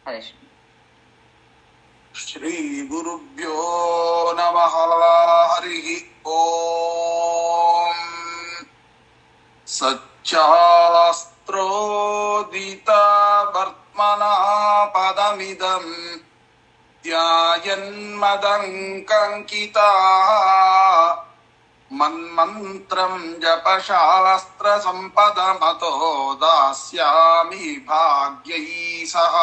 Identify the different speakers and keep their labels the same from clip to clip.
Speaker 1: ಹರೀಶ್.
Speaker 2: ಶ್ರೀ ಗುರುಭ್ಯೋ ನಮಃ. ಹರಿ ಓಂ. ಸಚ್ಚಾಸ್ತ್ರೋದಿತ ವರ್ತ್ಮನಃ ಪದಮಿದಂ ಧ್ಯಾಯನ್ಮದಂಕಂಕಿತಾ ಮನ್ಮಂತ್ರಂ ಜಪಶಾಸ್ತ್ರ ಸಂಪದಮತೋ ದಾಸ್ಯಾಮಿ ಭಾಗ್ಯೈ ಸಹ.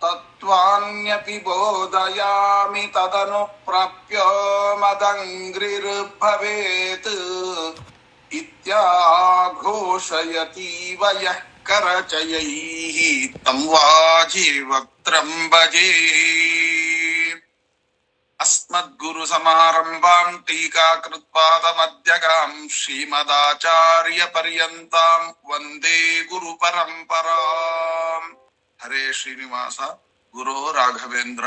Speaker 2: ತತ್ವಾನ್ಯಪಿ ಬೋಧಯಾಮಿ ತದನು ಪ್ರಾಪ್ಯೋ ಮದಂಗ್ರಿರ್ಭವೇತ್ ಇತ್ಯಾಘೋಷಯತೀವ ಯಃ ಕರಚಯೈಃ ತಂ ವಾಜೀವಕ್ತ್ರಂ ಭಜೇ. ಅಸ್ಮದ್ಗುರು ಸಮಾರಂಭಾಂ ಟೀಕಾಕೃತ್ಪಾದಮಧ್ಯಗಾಂ ಶ್ರೀಮದಾಚಾರ್ಯ ಪರ್ಯಂತಾಂ ವಂದೇ ಗುರು ಪರಂಪರಾಂ. ಹರೇ ಶ್ರೀನಿವಾಸ. ಗುರು ರಾಘವೇಂದ್ರ.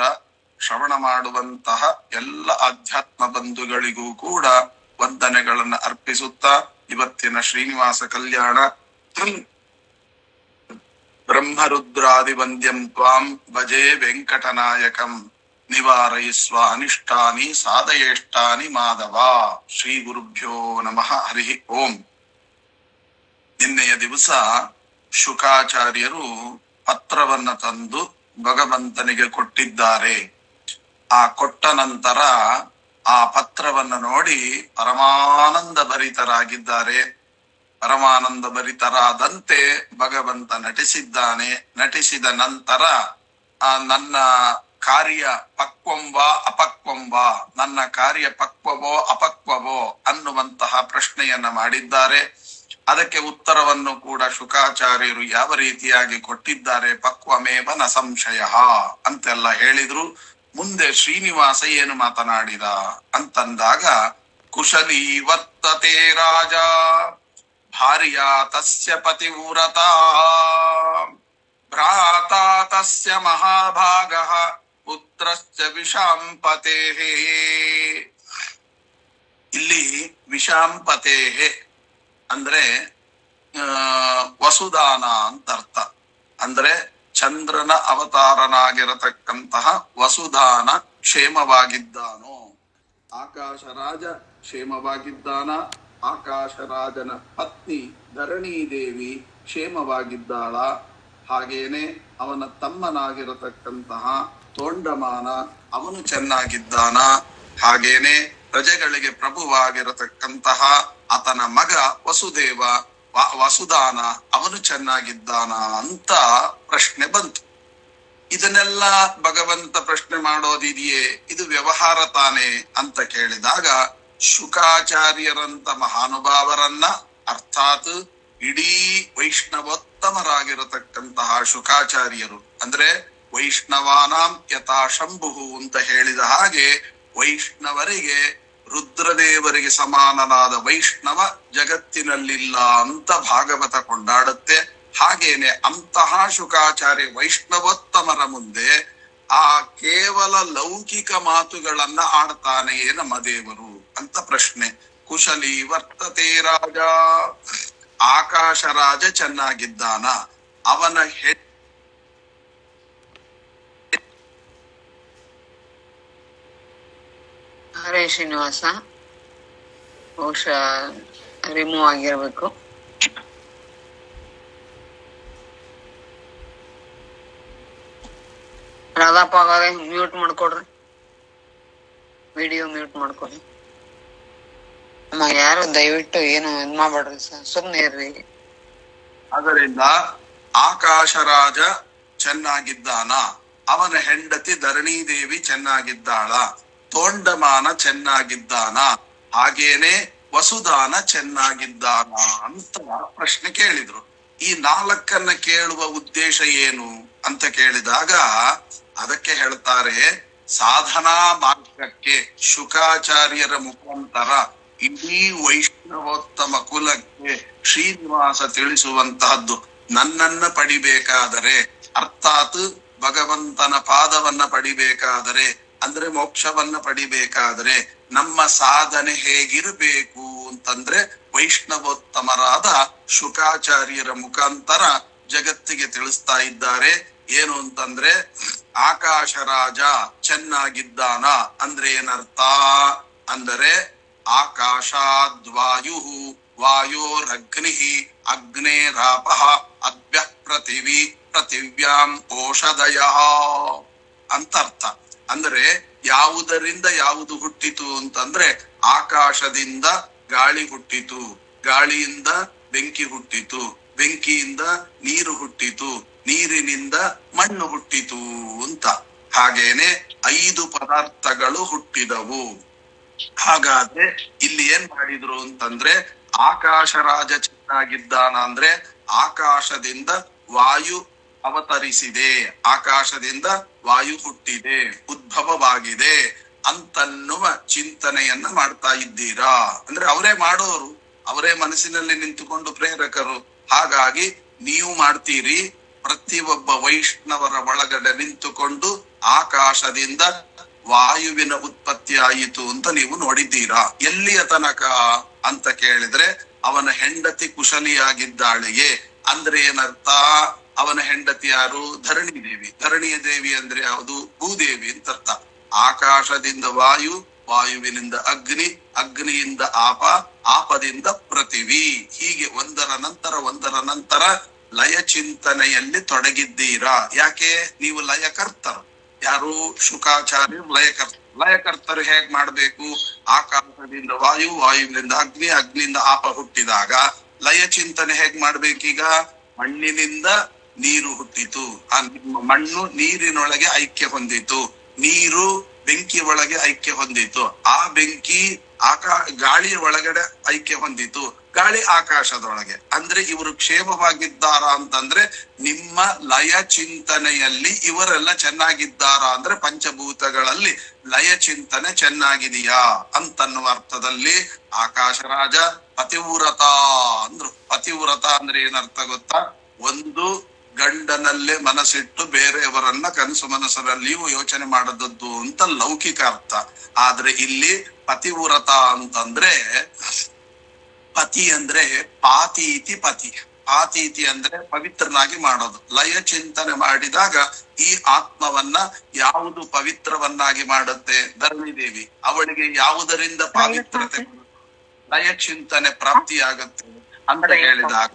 Speaker 2: ಶ್ರವಣ ಮಾಡುವಂತಹ ಎಲ್ಲ ಆಧ್ಯಾತ್ಮ ಬಂಧುಗಳಿಗೂ ಕೂಡ ವಂದನೆಗಳನ್ನು ಅರ್ಪಿಸುತ್ತಾ ಇವತ್ತಿನ ಶ್ರೀನಿವಾಸ ಕಲ್ಯಾಣ ಬ್ರಹ್ಮರುದ್ರಾದಿ ವಂದ್ಯಂ ತ್ವಾಂ ಭಜೆ ವೆಂಕಟನಾಯಕಂ ನಿವಾರಯಿಸ್ವ ಅನಿಷ್ಟಾನಿ ಸಾಧಯೇಷ್ಟಾನಿ ಮಾಧವ. ಶ್ರೀ ಗುರುಭ್ಯೋ ನಮಃ. ಹರಿ ಓಂ. ನಿನ್ನೆಯ ದಿವಸ ಶುಕಾಚಾರ್ಯರು ಪತ್ರವನ್ನ ತಂದು ಭಗವಂತನಿಗೆ ಕೊಟ್ಟಿದ್ದಾರೆ. ಆ ಕೊಟ್ಟ ನಂತರ ಆ ಪತ್ರವನ್ನ ನೋಡಿ ಪರಮಾನಂದ ಭರಿತರಾಗಿದ್ದಾರೆ. ಪರಮಾನಂದ ಭರಿತರಾದಂತೆ ಭಗವಂತ ನಟಿಸಿದ್ದಾನೆ. ನಟಿಸಿದ ನಂತರ ನನ್ನ ಕಾರ್ಯ ಪಕ್ವಂವಾ ಅಪಕ್ವಂವಾ, ನನ್ನ ಕಾರ್ಯ ಪಕ್ವವೋ ಅಪಕ್ವವೋ ಅನ್ನುವಂತಹ ಪ್ರಶ್ನೆಯನ್ನ ಮಾಡಿದ್ದಾರೆ. ಅದಕ್ಕೆ ಉತ್ತರವನ್ನು ಕೂಡ ಶುಕಾಚಾರ್ಯರು ಯಾವ ರೀತಿಯಾಗಿ ಕೊಟ್ಟಿದ್ದಾರೆ, ಪಕ್ವಮೇವ ನ ಸಂಶಯ ಅಂತೆಲ್ಲ ಹೇಳಿದ್ರು. ಮುಂದೆ ಶ್ರೀನಿವಾಸ ಏನು ಮಾತನಾಡಿದ ಅಂತಂದಾಗ, ಕುಶಲೀ ವರ್ತತೆ ರಾಜ ಭಾರ್ಯ ತಸ್ಯ ಪತಿವ್ರತ ಭ್ರಾತಾ ತಸ್ಯ ಮಹಾಭಾಗಃ ಪುತ್ರಶ್ಚ ವಿಷಾಂಪತೇಃ. ಇಲ್ಲಿ ವಿಷಾಂಪತೇಃ ಅಂದ್ರೆ ವಸುದಾನ ಅಂತ ಅರ್ಥ. ಅಂದ್ರೆ ಚಂದ್ರನ ಅವತಾರನಾಗಿರತಕ್ಕಂತಹ ವಸುದಾನ ಕ್ಷೇಮವಾಗಿದ್ದಾನೋ, ಆಕಾಶರಾಜ ಕ್ಷೇಮವಾಗಿದ್ದಾನ, ಆಕಾಶರಾಜನ ಪತ್ನಿ ಧರಣೀದೇವಿ ಕ್ಷೇಮವಾಗಿದ್ದಾಳ, ಹಾಗೇನೆ ಅವನ ತಮ್ಮನಾಗಿರತಕ್ಕಂತಹ ತೋಂಡಮಾನ ಅವನು ಚೆನ್ನಾಗಿದ್ದಾನ, ಹಾಗೇನೆ ಪ್ರಜೆಗಳಿಗೆ ಪ್ರಭುವಾಗಿರತಕ್ಕಂತಹ ಆತನ ಮಗ ವಸುದೇವ ವಸುದಾನ ಅವನು ಚೆನ್ನಾಗಿದ್ದಾನ ಅಂತ ಪ್ರಶ್ನೆ ಬಂತು. ಇದನ್ನೆಲ್ಲ ಭಗವಂತ ಪ್ರಶ್ನೆ ಮಾಡೋದಿದೆಯೇ, ಇದು ವ್ಯವಹಾರ ತಾನೆ ಅಂತ ಕೇಳಿದಾಗ, ಶುಕಾಚಾರ್ಯರಂತ ಮಹಾನುಭಾವರನ್ನ ಅರ್ಥಾತ್ ಇಡೀ ವೈಷ್ಣವೋತ್ತಮರಾಗಿರತಕ್ಕಂತಹ ಶುಕಾಚಾರ್ಯರು ಅಂದ್ರೆ ವೈಷ್ಣವಾನಾಂ ಯಥಾ ಶಂಭು ಅಂತ ಹೇಳಿದ ಹಾಗೆ ವೈಷ್ಣವರಿಗೆ ರುದ್ರದೇವರಿಗೆ ಸಮಾನನಾದ ವೈಷ್ಣವ ಜಗತ್ತಿನಲ್ಲಿಲ್ಲ ಅಂತ ಭಾಗವತ ಕೊಂಡಾಡುತ್ತೆ. ಹಾಗೇನೆ ಅಂತಹ ಶುಕಾಚಾರ್ಯ ವೈಷ್ಣವೋತ್ತಮರ ಮುಂದೆ ಆ ಕೇವಲ ಲೌಕಿಕ ಮಾತುಗಳನ್ನ ಆಡ್ತಾನೆಯೇ ನಮ್ಮ ದೇವರು ಅಂತ ಪ್ರಶ್ನೆ. ಕುಶಲೀ ವರ್ತತೆ ರಾಜ, ಆಕಾಶ ರಾಜ ಚೆನ್ನಾಗಿದ್ದಾನ, ಅವನ
Speaker 1: ಹರೇ ಶ್ರೀನಿವಾಸ. ಬಹುಶಃ ರಿಮೂವ್ ಆಗಿರ್ಬೇಕು. ರಾಧಾಪ್ಪ ಆಗಾಗ ಮ್ಯೂಟ್ ಮಾಡ್ಕೊಡ್ರಿ, ವಿಡಿಯೋ ಮ್ಯೂಟ್ ಮಾಡ್ಕೊಡ್ರಿ. ಅಮ್ಮ ಯಾರು ದಯವಿಟ್ಟು ಏನು ಇದ್ ಮಾಡ್ಬೇಡ್ರಿ ಸರ್, ಸುಮ್ನೆ ಇರ್ರಿ.
Speaker 2: ಅದರಿಂದ ಆಕಾಶರಾಜ ಚೆನ್ನಾಗಿದ್ದಾನ, ಅವನ ಹೆಂಡತಿ ಧರಣೀದೇವಿ ಚೆನ್ನಾಗಿದ್ದಾಳ, ತೋಂಡಮಾನ ಚೆನ್ನಾಗಿದ್ದಾನ, ಹಾಗೇನೆ ವಸುದಾನ ಚೆನ್ನಾಗಿದ್ದಾನ ಅಂತ ಪ್ರಶ್ನೆ ಕೇಳಿದ್ರು. ಈ ನಾಲ್ಕನ್ನ ಕೇಳುವ ಉದ್ದೇಶ ಏನು ಅಂತ ಕೇಳಿದಾಗ ಅದಕ್ಕೆ ಹೇಳ್ತಾರೆ, ಸಾಧನಾ ಮಾರ್ಗಕ್ಕೆ ಶುಕಾಚಾರ್ಯರ ಮುಖಾಂತರ ಇಡೀ ವೈಷ್ಣವೋತ್ತಮ ಕುಲಕ್ಕೆ ಶ್ರೀನಿವಾಸ ತಿಳಿಸುವಂತಹದ್ದು, ನನ್ನನ್ನ ಪಡಿಬೇಕಾದರೆ ಅರ್ಥಾತ್ ಭಗವಂತನ ಪಾದವನ್ನ ಪಡಿಬೇಕಾದರೆ ಅಂದ್ರೆ ಮೋಕ್ಷವನ್ನ ಪಡಿಬೇಕಾದ್ರೆ ನಮ್ಮ ಸಾಧನೆ ಹೇಗಿರಬೇಕು ಅಂತಂದ್ರೆ ವೈಷ್ಣವೋತ್ತಮರಾದ ಶುಕಾಚಾರ್ಯರ ಮುಖಾಂತರ ಜಗತ್ತಿಗೆ ತಿಳಿಸ್ತಾ ಇದ್ದಾರೆ. ಏನು ಅಂತಂದ್ರೆ ಆಕಾಶ ರಾಜ ಚೆನ್ನಾಗಿದ್ದಾನ ಅಂದ್ರೆ ಏನರ್ಥ ಅಂದರೆ ಆಕಾಶಾದ್ವಾಯು ವಾಯೋರಗ್ನಿ ಅಗ್ನೇರಾಪ ಅದ್ಭ್ಯ ಪೃಥಿವಿ ಪೃಥಿವ್ಯಾಂ ಓಷಧಯ ಅಂತ ಅರ್ಥ. ಅಂದ್ರೆ ಯಾವುದರಿಂದ ಯಾವುದು ಹುಟ್ಟಿತು ಅಂತಂದ್ರೆ ಆಕಾಶದಿಂದ ಗಾಳಿ ಹುಟ್ಟಿತು, ಗಾಳಿಯಿಂದ ಬೆಂಕಿ ಹುಟ್ಟಿತು, ಬೆಂಕಿಯಿಂದ ನೀರು ಹುಟ್ಟಿತು, ನೀರಿನಿಂದ ಮಣ್ಣು ಹುಟ್ಟಿತು ಅಂತ. ಹಾಗೇನೆ 5 ಪದಾರ್ಥಗಳು ಹುಟ್ಟಿದವು. ಹಾಗಾದ್ರೆ ಇಲ್ಲಿ ಏನ್ ಮಾಡಿದ್ರು ಅಂತಂದ್ರೆ ಆಕಾಶ ರಾಜ ಚೆನ್ನಾಗಿದ್ದಾನ ಅಂದ್ರೆ ಆಕಾಶದಿಂದ ವಾಯು ಅವತರಿಸಿದೆ, ಆಕಾಶದಿಂದ ವಾಯು ಹುಟ್ಟಿದೆ, ಉದ್ಭವವಾಗಿದೆ ಅಂತನ್ನುವ ಚಿಂತನೆಯನ್ನ ಮಾಡ್ತಾ ಇದ್ದೀರಾ. ಅಂದ್ರೆ ಅವರೇ ಮಾಡೋರು, ಅವರೇ ಮನಸ್ಸಿನಲ್ಲಿ ನಿಂತುಕೊಂಡು ಪ್ರೇರಕರು. ಹಾಗಾಗಿ ನೀವು ಮಾಡ್ತೀರಿ. ಪ್ರತಿಯೊಬ್ಬ ವೈಷ್ಣವರ ಒಳಗಡೆ ನಿಂತುಕೊಂಡು ಆಕಾಶದಿಂದ ವಾಯುವಿನ ಉತ್ಪತ್ತಿ ಆಯಿತು ಅಂತ ನೀವು ನೋಡಿದ್ದೀರಾ. ಎಲ್ಲಿಯ ತನಕ ಅಂತ ಕೇಳಿದ್ರೆ ಅವನ ಹೆಂಡತಿ ಕುಶಲಿಯಾಗಿದ್ದಾಳೆಯೇ ಅಂದ್ರೆ ಏನರ್ಥ? ಅವನ ಹೆಂಡತಿ ಯಾರು? ಧರಣಿ ದೇವಿ. ಧರಣಿಯ ದೇವಿ ಅಂದ್ರೆ ಯಾವುದು? ಭೂದೇವಿ ಅಂತ ಅರ್ಥ. ಆಕಾಶದಿಂದ ವಾಯು, ವಾಯುವಿನಿಂದ ಅಗ್ನಿ, ಅಗ್ನಿಯಿಂದ ಆಪ, ಆಪದಿಂದ ಪೃಥಿವಿ. ಹೀಗೆ ಒಂದರ ನಂತರ ಲಯ ಚಿಂತನೆಯಲ್ಲಿ ತೊಡಗಿದ್ದೀರಾ. ಯಾಕೆ? ನೀವು ಲಯಕರ್ತರು. ಯಾರು? ಶುಕಾಚಾರ್ಯರು ಲಯಕರ್ತರು ಹೇಗ್ ಮಾಡ್ಬೇಕು? ಆಕಾಶದಿಂದ ವಾಯು, ವಾಯುವಿನಿಂದ ಅಗ್ನಿ, ಅಗ್ನಿಯಿಂದ ಆಪ ಹುಟ್ಟಿದಾಗ ಲಯ ಚಿಂತನೆ ಹೇಗ್ ಮಾಡ್ಬೇಕೀಗ? ಮಣ್ಣಿನಿಂದ ನೀರು ಹುಟ್ಟಿತು, ಆ ಮಣ್ಣು ನೀರಿನೊಳಗೆ ಐಕ್ಯ ಹೊಂದಿತು, ನೀರು ಬೆಂಕಿ ಒಳಗೆ ಐಕ್ಯ ಹೊಂದಿತು, ಆ ಬೆಂಕಿ ಗಾಳಿಯ ಒಳಗಡೆ ಐಕ್ಯ ಹೊಂದಿತು, ಗಾಳಿ ಆಕಾಶದೊಳಗೆ. ಅಂದ್ರೆ ಇವರು ಕ್ಷೇಮವಾಗಿದ್ದಾರಾ ಅಂತಂದ್ರೆ ನಿಮ್ಮ ಲಯ ಚಿಂತನೆಯಲ್ಲಿ ಇವರೆಲ್ಲ ಚೆನ್ನಾಗಿದ್ದಾರಾ ಅಂದ್ರೆ ಪಂಚಭೂತಗಳಲ್ಲಿ ಲಯ ಚಿಂತನೆ ಚೆನ್ನಾಗಿದೆಯಾ ಅಂತನ್ನುವ ಅರ್ಥದಲ್ಲಿ ಆಕಾಶ ರಾಜ ಪತಿವ್ರತ ಅಂದ್ರು. ಪತಿವ್ರತ ಅಂದ್ರೆ ಏನರ್ಥ ಗೊತ್ತಾ? ಒಂದು ಗಂಡನಲ್ಲೇ ಮನಸ್ಸಿಟ್ಟು ಬೇರೆಯವರನ್ನ ಕನಸು ಮನಸ್ಸಿನಲ್ಲಿಯೂ ಯೋಚನೆ ಮಾಡದದ್ದು ಅಂತ ಲೌಕಿಕ ಅರ್ಥ. ಆದ್ರೆ ಇಲ್ಲಿ ಪತಿವ್ರತ ಅಂತಂದ್ರೆ ಪತಿ ಅಂದ್ರೆ ಪಾತೀತಿ ಪತಿ. ಪಾತೀತಿ ಅಂದ್ರೆ ಪವಿತ್ರನಾಗಿ ಮಾಡೋದು. ಲಯ ಚಿಂತನೆ ಮಾಡಿದಾಗ ಈ ಆತ್ಮವನ್ನ ಯಾವುದು ಪವಿತ್ರವನ್ನಾಗಿ ಮಾಡುತ್ತೆ? ಧರಣಿ ದೇವಿ. ಅವಳಿಗೆ ಯಾವುದರಿಂದ ಪಾವಿತ್ರತೆ, ಲಯ ಚಿಂತನೆ ಪ್ರಾಪ್ತಿಯಾಗತ್ತೆ ಅಂತ ಹೇಳಿದಾಗ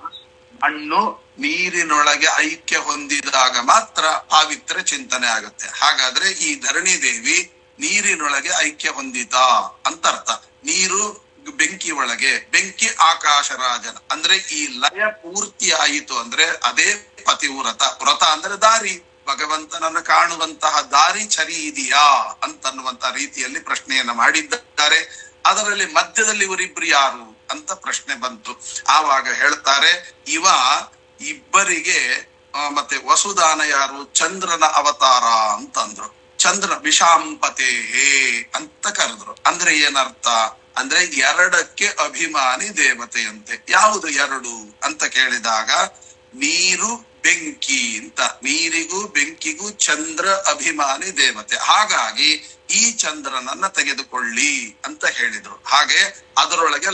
Speaker 2: ಮಣ್ಣು ನೀರಿನೊಳಗೆ ಐಕ್ಯ ಹೊಂದಿದಾಗ ಮಾತ್ರ ಪಾವಿತ್ರ ಚಿಂತನೆ ಆಗುತ್ತೆ. ಹಾಗಾದ್ರೆ ಈ ಧರಣಿ ದೇವಿ ನೀರಿನೊಳಗೆ ಐಕ್ಯ ಹೊಂದಿತಾ ಅಂತ ಅರ್ಥ. ನೀರು ಬೆಂಕಿ ಒಳಗೆ, ಬೆಂಕಿ ಆಕಾಶ ರಾಜನ. ಅಂದ್ರೆ ಈ ಲಯ ಪೂರ್ತಿ ಆಯಿತು ಅಂದ್ರೆ ಅದೇ ಪತಿವ್ರತ. ವ್ರತ ಅಂದ್ರೆ ದಾರಿ, ಭಗವಂತನನ್ನು ಕಾಣುವಂತಹ ದಾರಿ ಸರಿ ಇದೆಯಾ ಅಂತನ್ನುವಂತ ರೀತಿಯಲ್ಲಿ ಪ್ರಶ್ನೆಯನ್ನ ಮಾಡಿದ್ದಾರೆ. ಅದರಲ್ಲಿ ಮಧ್ಯದಲ್ಲಿ ಇವರಿಬ್ರು ಯಾರು ಅಂತ ಪ್ರಶ್ನೆ ಬಂತು. ಆವಾಗ ಹೇಳ್ತಾರೆ ಇಬ್ಬರಿಗೆ ಮತ್ತೆ ವಸುದಾನ ಯಾರು? ಚಂದ್ರನ ಅವತಾರ ಅಂತಂದ್ರು. ಚಂದ್ರ ವಿಷಾಂಪತೆ ಅಂತ ಕರೆದ್ರು. ಅಂದ್ರೆ ಏನರ್ಥ ಅಂದ್ರೆ ಎರಡಕ್ಕೆ ಅಭಿಮಾನಿ ದೇವತೆಯಂತೆ. ಯಾವುದು ಎರಡು ಅಂತ ಕೇಳಿದಾಗ ನೀರು ಬೆಂಕಿ ಅಂತ. ನೀರಿಗೂ ಬೆಂಕಿಗೂ ಚಂದ್ರ ಅಭಿಮಾನಿ ದೇವತೆ. ಹಾಗಾಗಿ ಈ ಚಂದ್ರನನ್ನ ತೆಗೆದುಕೊಳ್ಳಿ ಅಂತ ಹೇಳಿದ್ರು. ಹಾಗೆ ಅದರೊಳಗೆ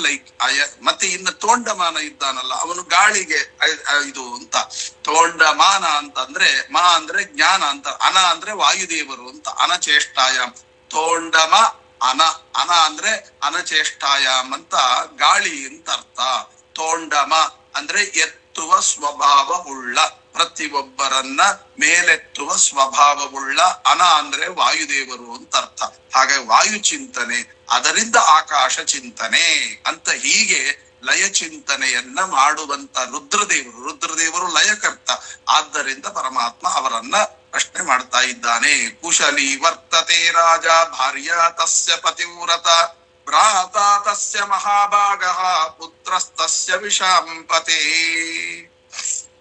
Speaker 2: ಮತ್ತೆ ಇನ್ನು ತೋಂಡಮಾನ ಇದ್ದಾನಲ್ಲ, ಅವನು ಗಾಳಿಗೆ ಇದು ಅಂತ. ತೋಂಡಮಾನ ಅಂತಂದ್ರೆ ಮಾ ಅಂದ್ರೆ ಜ್ಞಾನ ಅಂತ, ಅನ ಅಂದ್ರೆ ವಾಯುದೇವರು ಅಂತ. ಅನಚೇಷ್ಟಾಯಾಮ್ ತೋಂಡಮ ಅನ ಅಂದ್ರೆ ಅನಚೇಷ್ಟಾಯಾಮ್ ಅಂತ ಗಾಳಿ ಅಂತ ಅರ್ಥ. ತೋಂಡಮ ಅಂದ್ರೆ ಎತ್ತುವ ಸ್ವಭಾವವುಳ್ಳ, ಪ್ರತಿಯೊಬ್ಬರನ್ನ ಮೇಲೆತ್ತುವ ಸ್ವಭಾವವುಳ್ಳ. ಅನ ಅಂದ್ರೆ ವಾಯುದೇವರು ಅಂತ ಅರ್ಥ. ಹಾಗೆ ವಾಯು ಚಿಂತನೆ, ಅದರಿಂದ ಆಕಾಶ ಚಿಂತನೆ ಅಂತ ಹೀಗೆ ಲಯ ಚಿಂತನೆಯನ್ನ ಮಾಡುವಂತ ರುದ್ರದೇವರು ಲಯಕರ್ತ. ಆದ್ದರಿಂದ ಪರಮಾತ್ಮ ಅವರನ್ನ ಪ್ರಶ್ನೆ ಮಾಡ್ತಾ ಇದ್ದಾನೆ. ಕುಶಲಿ ವರ್ತತೆ ರಾಜ ಭಾರ್ಯ ತಸ್ಯ ಪತಿವ್ರತ ಭ್ರಾತ ತಸ್ಯ ಮಹಾಭಾಗಃ ಪುತ್ರಸ್ತಸ್ಯ ವಿಷಾಂಪತೆ.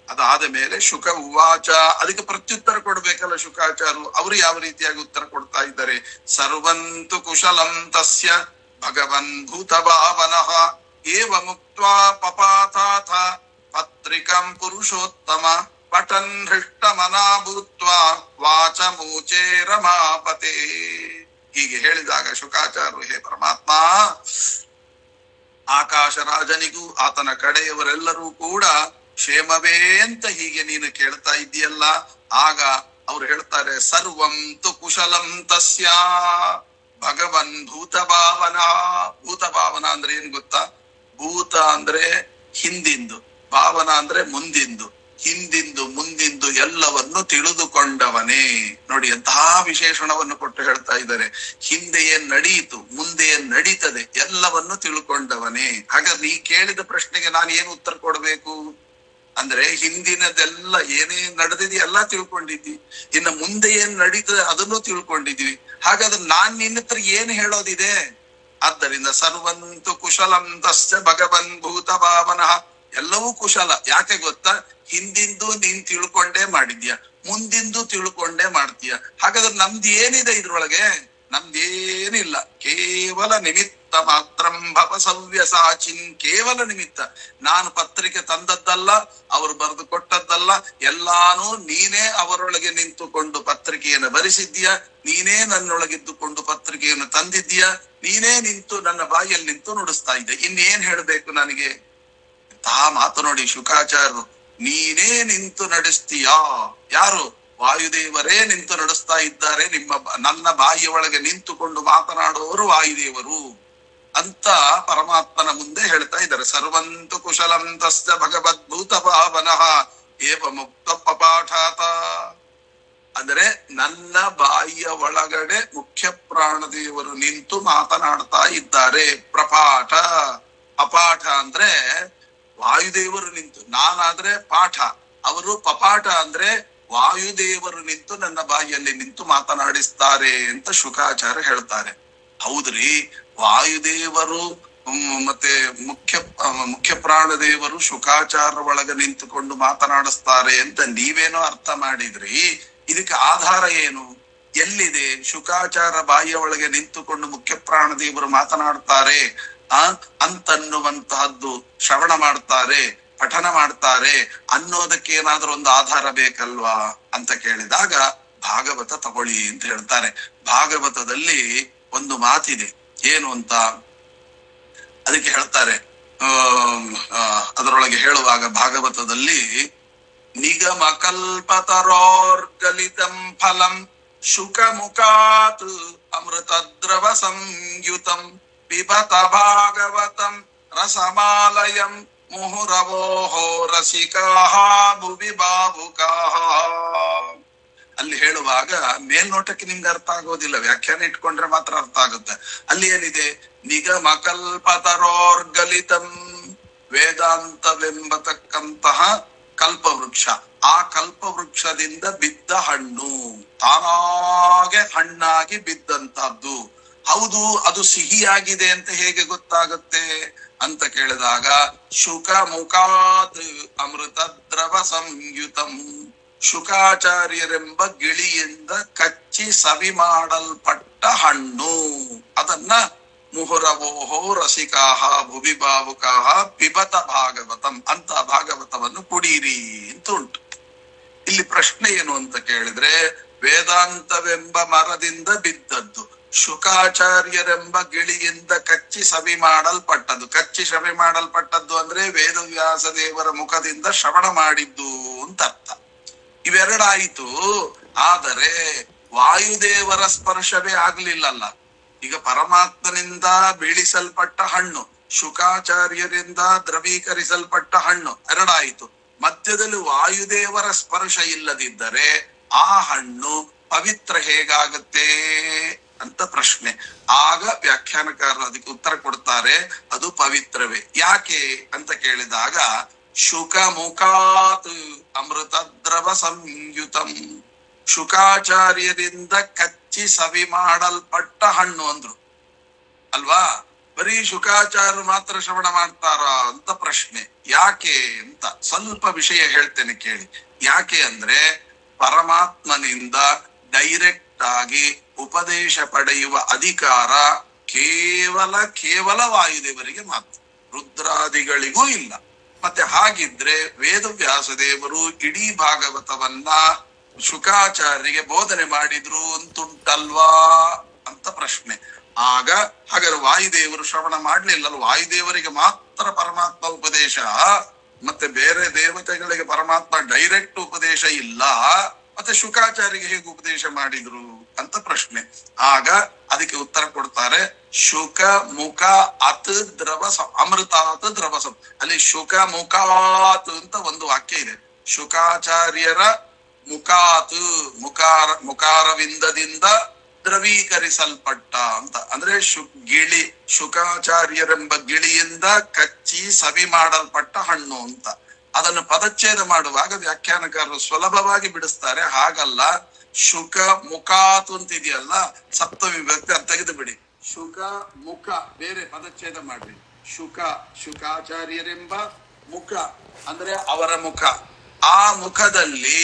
Speaker 2: ಅದಾದ ಮೇಲೆ ಶುಕ ಉವಾಚ. ಅದಕ್ಕೆ ಪ್ರತ್ಯುತ್ತರ ಕೊಡ್ಬೇಕಲ್ಲ ಶುಕಾಚಾರ್ಯರು. ಅವರು ಯಾವ ರೀತಿಯಾಗಿ ಉತ್ತರ ಕೊಡ್ತಾ ಇದ್ದಾರೆ? ಸರ್ವಂತು ಕುಶಲಂ ತಸ್ಯ ಭಗವನ್ ಭೂತ ಭಾವನಃ ಏವ ಮುಕ್ತ್ವಾ ಪಪಾತಾಥ ಪತ್ರಿಕಂ ಪುರುಷೋತ್ತಮ ಪಟನ್ ಹೃಷ್ಟಮನಾ ಭೂತ್ವಾ ವಾಚ ಮೂಚೇ ರಮಾಪತೆ. ಹೀಗೆ ಹೇಳಿದಾಗ ಶುಕಾಚಾರ್ಯರು, ಹೇ ಪರಮಾತ್ಮ, ಆಕಾಶ ರಾಜನಿಗೂ ಆತನ ಕಡೆಯವರೆಲ್ಲರೂ ಕೂಡ ಕ್ಷೇಮವೇ ಅಂತ ಹೀಗೆ ನೀನು ಕೇಳ್ತಾ ಇದೆಯಲ್ಲ. ಆಗ ಅವ್ರು ಹೇಳ್ತಾರೆ, ಸರ್ವಂ ತು ಕುಶಲಂ ತಸ್ಯ ಭಗವನ್ ಭೂತ ಭಾವನ. ಭೂತ ಭಾವನ ಅಂದ್ರೆ ಏನ್ ಗೊತ್ತಾ? ಭೂತ ಅಂದ್ರೆ ಹಿಂದಿಂದು, ಭಾವನ ಅಂದ್ರೆ ಮುಂದಿಂದು. ಹಿಂದಿಂದು ಮುಂದಿಂದು ಎಲ್ಲವನ್ನು ತಿಳಿದುಕೊಂಡವನೇ. ನೋಡಿ ಎಂತಹ ವಿಶೇಷಣವನ್ನು ಕೊಟ್ಟು ಹೇಳ್ತಾ ಇದ್ದಾರೆ. ಹಿಂದೆ ಏನ್ ನಡೆಯಿತು, ಮುಂದೆ ಏನ್ ನಡೀತದೆ, ಎಲ್ಲವನ್ನು ತಿಳ್ಕೊಂಡವನೇ. ಹಾಗಾದ್ರೆ ನೀ ಕೇಳಿದ ಪ್ರಶ್ನೆಗೆ ನಾನು ಏನು ಉತ್ತರ ಕೊಡ್ಬೇಕು ಅಂದ್ರೆ, ಹಿಂದಿನದೆಲ್ಲ ಏನೇ ನಡೆದಿದೆ ಎಲ್ಲ ತಿಳ್ಕೊಂಡಿದ್ವಿ, ಇನ್ನು ಮುಂದೆ ಏನ್ ನಡೀತದೆ ಅದನ್ನು ತಿಳ್ಕೊಂಡಿದ್ವಿ. ಹಾಗಾದ್ರೆ ನಾನ್ ನಿನ್ನ ಹತ್ರ ಏನ್ ಹೇಳೋದಿದೆ? ಆದ್ದರಿಂದ ಸರ್ವಂತು ಕುಶಲಂ ತಸ್ಯ ಭಗವನ್ ಭೂತ ಭಾವನಃ. ಎಲ್ಲವೂ ಕುಶಲ. ಯಾಕೆ ಗೊತ್ತಾ? ಹಿಂದಿಂದು ನೀನ್ ತಿಳ್ಕೊಂಡೇ ಮಾಡಿದ್ಯಾ, ಮುಂದಿಂದು ತಿಳ್ಕೊಂಡೇ ಮಾಡ್ತೀಯ. ಹಾಗಾದ್ರೆ ನಮ್ದು ಏನಿದೆ ಇದ್ರೊಳಗೆ? ನಮ್ದೇನಿಲ್ಲ, ಕೇವಲ ನಿಮಿತ್ತ ಮಾತ್ರಂ ಭವ ಸವ್ಯಸಾಚಿನ್. ಕೇವಲ ನಿಮಿತ್ತ. ನಾನು ಪತ್ರಿಕೆ ತಂದದ್ದಲ್ಲ, ಅವರು ಬರೆದು ಕೊಟ್ಟದ್ದಲ್ಲ, ಎಲ್ಲಾನು ನೀನೇ ಅವರೊಳಗೆ ನಿಂತುಕೊಂಡು ಪತ್ರಿಕೆಯನ್ನು ಬರೆಸಿದ್ಯಾ, ನೀನೇ ನನ್ನೊಳಗಿದ್ದುಕೊಂಡು ಪತ್ರಿಕೆಯನ್ನು ತಂದಿದ್ಯಾ, ನೀನೇ ನಿಂತು ನನ್ನ ಬಾಯಲ್ಲಿ ನಿಂತು ನುಡಿಸ್ತಾ ಇದ್ದೆ. ಇನ್ನೇನ್ ಹೇಳ್ಬೇಕು ನನಗೆ? ಮಾತು ನೋಡಿ ಶುಕಾಚಾರ್ಯರು, ನೀನೇ ನಿಂತು ನಡೆಸ್ತೀಯಾ? ಯಾರು? ವಾಯುದೇವರೇ ನಿಂತು ನಡೆಸ್ತಾ ಇದ್ದಾರೆ. ನನ್ನ ಬಾಯಿಯ ಒಳಗೆ ನಿಂತುಕೊಂಡು ಮಾತನಾಡುವವರು ವಾಯುದೇವರು ಅಂತ ಪರಮಾತ್ಮನ ಮುಂದೆ ಹೇಳ್ತಾ ಇದ್ದಾರೆ. ಸರ್ವಂತು ಕುಶಲಂ ತಸ್ಯ ಭಗವದ್ಭೂತ ಭಾವನಃ ಏವ ಮುಕ್ತ ಪಪಾಠಾತ. ಅಂದರೆ ನನ್ನ ಬಾಯಿಯ ಒಳಗಡೆ ಮುಖ್ಯ ಪ್ರಾಣದೇವರು ನಿಂತು ಮಾತನಾಡ್ತಾ ಇದ್ದಾರೆ. ಪ್ರಪಾಠ, ಅಪಾಠ ಅಂದ್ರೆ ವಾಯುದೇವರು ನಿಂತು, ನಾನಾದ್ರೆ ಪಾಠ, ಅವರು ಪಪಾಠ ಅಂದ್ರೆ ವಾಯುದೇವರು ನಿಂತು ನನ್ನ ಬಾಯಿಯಲ್ಲಿ ನಿಂತು ಮಾತನಾಡಿಸ್ತಾರೆ ಅಂತ ಶುಕಾಚಾರ್ಯ ಹೇಳ್ತಾರೆ. ಹೌದ್ರಿ, ವಾಯುದೇವರು ಮತ್ತೆ ಮುಖ್ಯ ಪ್ರಾಣದೇವರು ಶುಕಾಚಾರ್ಯ ಒಳಗೆ ನಿಂತುಕೊಂಡು ಮಾತನಾಡಿಸ್ತಾರೆ ಅಂತ ನೀವೇನೋ ಅರ್ಥ ಮಾಡಿದ್ರಿ. ಇದಕ್ಕೆ ಆಧಾರ ಏನು? ಎಲ್ಲಿದೆ? ಶುಕಾಚಾರ ಬಾಯಿಯ ಒಳಗೆ ನಿಂತುಕೊಂಡು ಮುಖ್ಯ ಪ್ರಾಣದೇವರು ಮಾತನಾಡ್ತಾರೆ ಅಂತನ್ನುವಂತಹದ್ದು ಶ್ರವಣ ಮಾಡ್ತಾರೆ, ಪಠನ ಮಾಡ್ತಾರೆ ಅನ್ನೋದಕ್ಕೆ ಏನಾದ್ರೂ ಒಂದು ಆಧಾರ ಬೇಕಲ್ವಾ ಅಂತ ಕೇಳಿದಾಗ ಭಾಗವತ ತಗೊಳ್ಳಿ ಅಂತ ಹೇಳ್ತಾರೆ. ಭಾಗವತದಲ್ಲಿ ಒಂದು ಮಾತಿದೆ, ಏನು ಅಂತ ಅದಕ್ಕೆ ಹೇಳ್ತಾರೆ. ಅದರೊಳಗೆ ಹೇಳುವಾಗ ಭಾಗವತದಲ್ಲಿ ನಿಗಮ ಕಲ್ಪತರೋರ್ಗಲಿತಂ ಫಲಂ ಶುಕ ಮುಖಾತ್ ಅಮೃತದ್ರವ ಸಂಯುತಂ ಪಿಬತ ಭಾಗವತಂ ರಸಮಾಲಯಂ ಮುಹುರವೋಹೋ ರಸಿಕಾಹ ಭುವಿ ಭಾವುಕಾಹ. ಅಲ್ಲಿ ಹೇಳುವಾಗ ಮೇಲ್ನೋಟಕ್ಕೆ ನಿಮ್ಗೆ ಅರ್ಥ ಆಗೋದಿಲ್ಲ, ವ್ಯಾಖ್ಯಾನ ಇಟ್ಕೊಂಡ್ರೆ ಮಾತ್ರ ಅರ್ಥ ಆಗುತ್ತೆ. ಅಲ್ಲಿ ಏನಿದೆ? ನಿಗಮ ಕಲ್ಪತರೋರ್ಗಲಿತಂ, ವೇದಾಂತವೆಂಬತಕ್ಕಂತಹ ಕಲ್ಪವೃಕ್ಷ, ಆ ಕಲ್ಪವೃಕ್ಷದಿಂದ ಬಿದ್ದ ಹಣ್ಣು, ತಾನಾಗೆ ಹಣ್ಣಾಗಿ ಬಿದ್ದಂತಹದ್ದು. ಹೌದು, ಅದು ಸಿಹಿಯಾಗಿದೆ ಅಂತ ಹೇಗೆ ಗೊತ್ತಾಗುತ್ತೆ ಅಂತ ಕೇಳಿದಾಗ ಶುಕ ಮುಖಾತ್ ಅಮೃತ ದ್ರವ ಸಂಯುತಂ, ಶುಕಾಚಾರ್ಯರೆಂಬ ಗಿಳಿಯಿಂದ ಕಚ್ಚಿ ಸವಿ ಮಾಡಲ್ಪಟ್ಟ ಹಣ್ಣು, ಅದನ್ನ ಮುಹುರವೋಹೋ ರಸಿಕಾಹ ಭುವಿ ಭಾವುಕಾಹ ಪಿಬತ ಭಾಗವತಂ ಅಂತ ಭಾಗವತವನ್ನು ಕುಡೀರಿ ಅಂತ ಉಂಟು. ಇಲ್ಲಿ ಪ್ರಶ್ನೆ ಏನು ಅಂತ ಕೇಳಿದ್ರೆ, ವೇದಾಂತವೆಂಬ ಮರದಿಂದ ಬಿದ್ದದ್ದು, ಶುಕಾಚಾರ್ಯರೆಂಬ ಗಿಳಿಯಿಂದ ಕಚ್ಚಿ ಸವಿ ಮಾಡಲ್ಪಟ್ಟದ್ದು. ಕಚ್ಚಿ ಸವಿ ಮಾಡಲ್ಪಟ್ಟದ್ದು ಅಂದ್ರೆ ವೇದವ್ಯಾಸ ದೇವರ ಮುಖದಿಂದ ಶ್ರವಣ ಮಾಡಿದ್ದು ಅಂತ ಅರ್ಥ. ಇವೆರಡಾಯಿತು. ಆದರೆ ವಾಯುದೇವರ ಸ್ಪರ್ಶವೇ ಆಗ್ಲಿಲ್ಲಲ್ಲ. ಈಗ ಪರಮಾತ್ಮನಿಂದ ಬೀಳಿಸಲ್ಪಟ್ಟ ಹಣ್ಣು, ಶುಕಾಚಾರ್ಯರಿಂದ ದ್ರವೀಕರಿಸಲ್ಪಟ್ಟ ಹಣ್ಣು ಎರಡಾಯಿತು. ಮಧ್ಯದಲ್ಲಿ ವಾಯುದೇವರ ಸ್ಪರ್ಶ ಇಲ್ಲದಿದ್ದರೆ ಆ ಹಣ್ಣು ಪವಿತ್ರ ಹೇಗಾಗುತ್ತೆ ಅಂತ ಪ್ರಶ್ನೆ. ಆಗ ವ್ಯಾಖ್ಯಾನಕಾರರು ಅದಕ್ಕೆ ಉತ್ತರ ಕೊಡ್ತಾರೆ, ಅದು ಪವಿತ್ರವೇ. ಯಾಕೆ ಅಂತ ಕೇಳಿದಾಗ ಶುಕ ಮುಖಾತ್ ಅಮೃತ ದ್ರವ ಸಂಯುತಂ, ಶುಕಾಚಾರ್ಯರಿಂದ ಕಚ್ಚಿ ಸವಿ ಮಾಡಲ್ಪಟ್ಟ ಹಣ್ಣು ಅಂದ್ರು ಅಲ್ವಾ. ಬರೀ ಶುಕಾಚಾರ್ಯರು ಮಾತ್ರ ಶ್ರವಣ ಮಾಡ್ತಾರ ಅಂತ ಪ್ರಶ್ನೆ. ಯಾಕೆ ಅಂತ ಸ್ವಲ್ಪ ವಿಷಯ ಹೇಳ್ತೇನೆ ಕೇಳಿ. ಯಾಕೆ ಅಂದ್ರೆ ಪರಮಾತ್ಮನಿಂದ ಡೈರೆಕ್ಟ್ ಆಗಿ ಉಪದೇಶ ಪಡೆಯುವ ಅಧಿಕಾರ ಕೇವಲ ವಾಯುದೇವರಿಗೆ ಮಾತ್ರ, ರುದ್ರಾದಿಗಳಿಗೂ ಇಲ್ಲ. ಮತ್ತೆ ಹಾಗಿದ್ರೆ ವೇದವ್ಯಾಸ ದೇವರು ಇಡೀ ಭಾಗವತವನ್ನ ಶುಕಾಚಾರ್ಯರಿಗೆ ಬೋಧನೆ ಮಾಡಿದ್ರು ಅಂತುಂಟಲ್ವಾ ಅಂತ ಪ್ರಶ್ನೆ. ಆಗ ಹಾಗಾದ್ರೆ ವಾಯುದೇವರು ಶ್ರವಣ ಮಾಡ್ಲಿಲ್ಲ, ವಾಯುದೇವರಿಗೆ ಮಾತ್ರ ಪರಮಾತ್ಮ ಉಪದೇಶ ಮತ್ತೆ ಬೇರೆ ದೇವತೆಗಳಿಗೆ ಪರಮಾತ್ಮ ಡೈರೆಕ್ಟ್ ಉಪದೇಶ ಇಲ್ಲ, ಮತ್ತೆ ಶುಕಾಚಾರ್ಯಗೆ ಹೇಗೆ ಉಪದೇಶ ಮಾಡಿದ್ರು ಅಂತ ಪ್ರಶ್ನೆ. ಆಗ ಅದಕ್ಕೆ ಉತ್ತರ ಕೊಡ್ತಾರೆ, ಶುಕ ಮುಖ ಅತ್ ದ್ರವಸ ಅಮೃತಾತ್ ದ್ರವಸಂ. ಅಲ್ಲಿ ಶುಕ ಮುಖಾತ್ ಅಂತ ಒಂದು ವಾಕ್ಯ ಇದೆ. ಶುಕಾಚಾರ್ಯರ ಮುಖಾತ್ ಮುಖಾರವಿಂದದಿಂದ ದ್ರವೀಕರಿಸಲ್ಪಟ್ಟ ಅಂತ. ಅಂದ್ರೆ ಶುಕಾಚಾರ್ಯರೆಂಬ ಗಿಳಿಯಿಂದ ಕಚ್ಚಿ ಸವಿ ಮಾಡಲ್ಪಟ್ಟ ಹಣ್ಣು ಅಂತ. ಅದನ್ನು ಪದಚ್ಛೇದ ಮಾಡುವಾಗ ವ್ಯಾಖ್ಯಾನಕಾರರು ಸುಲಭವಾಗಿ ಬಿಡಿಸ್ತಾರೆ. ಹಾಗಲ್ಲ, ಶುಕ ಮುಖಾತ್ ಅಂತ ಇದೆಯಲ್ಲ, ಸಪ್ತವಿಭಕ್ತಿ ಅದ್ ತೆಗೆದು ಬಿಡಿ. ಶುಕ ಮುಖ ಬೇರೆ ಪದಚ್ಛೇದ ಮಾಡ್ರಿ. ಶುಕಾಚಾರ್ಯರೆಂಬ ಮುಖ ಅಂದ್ರೆ ಅವರ ಮುಖ. ಆ ಮುಖದಲ್ಲಿ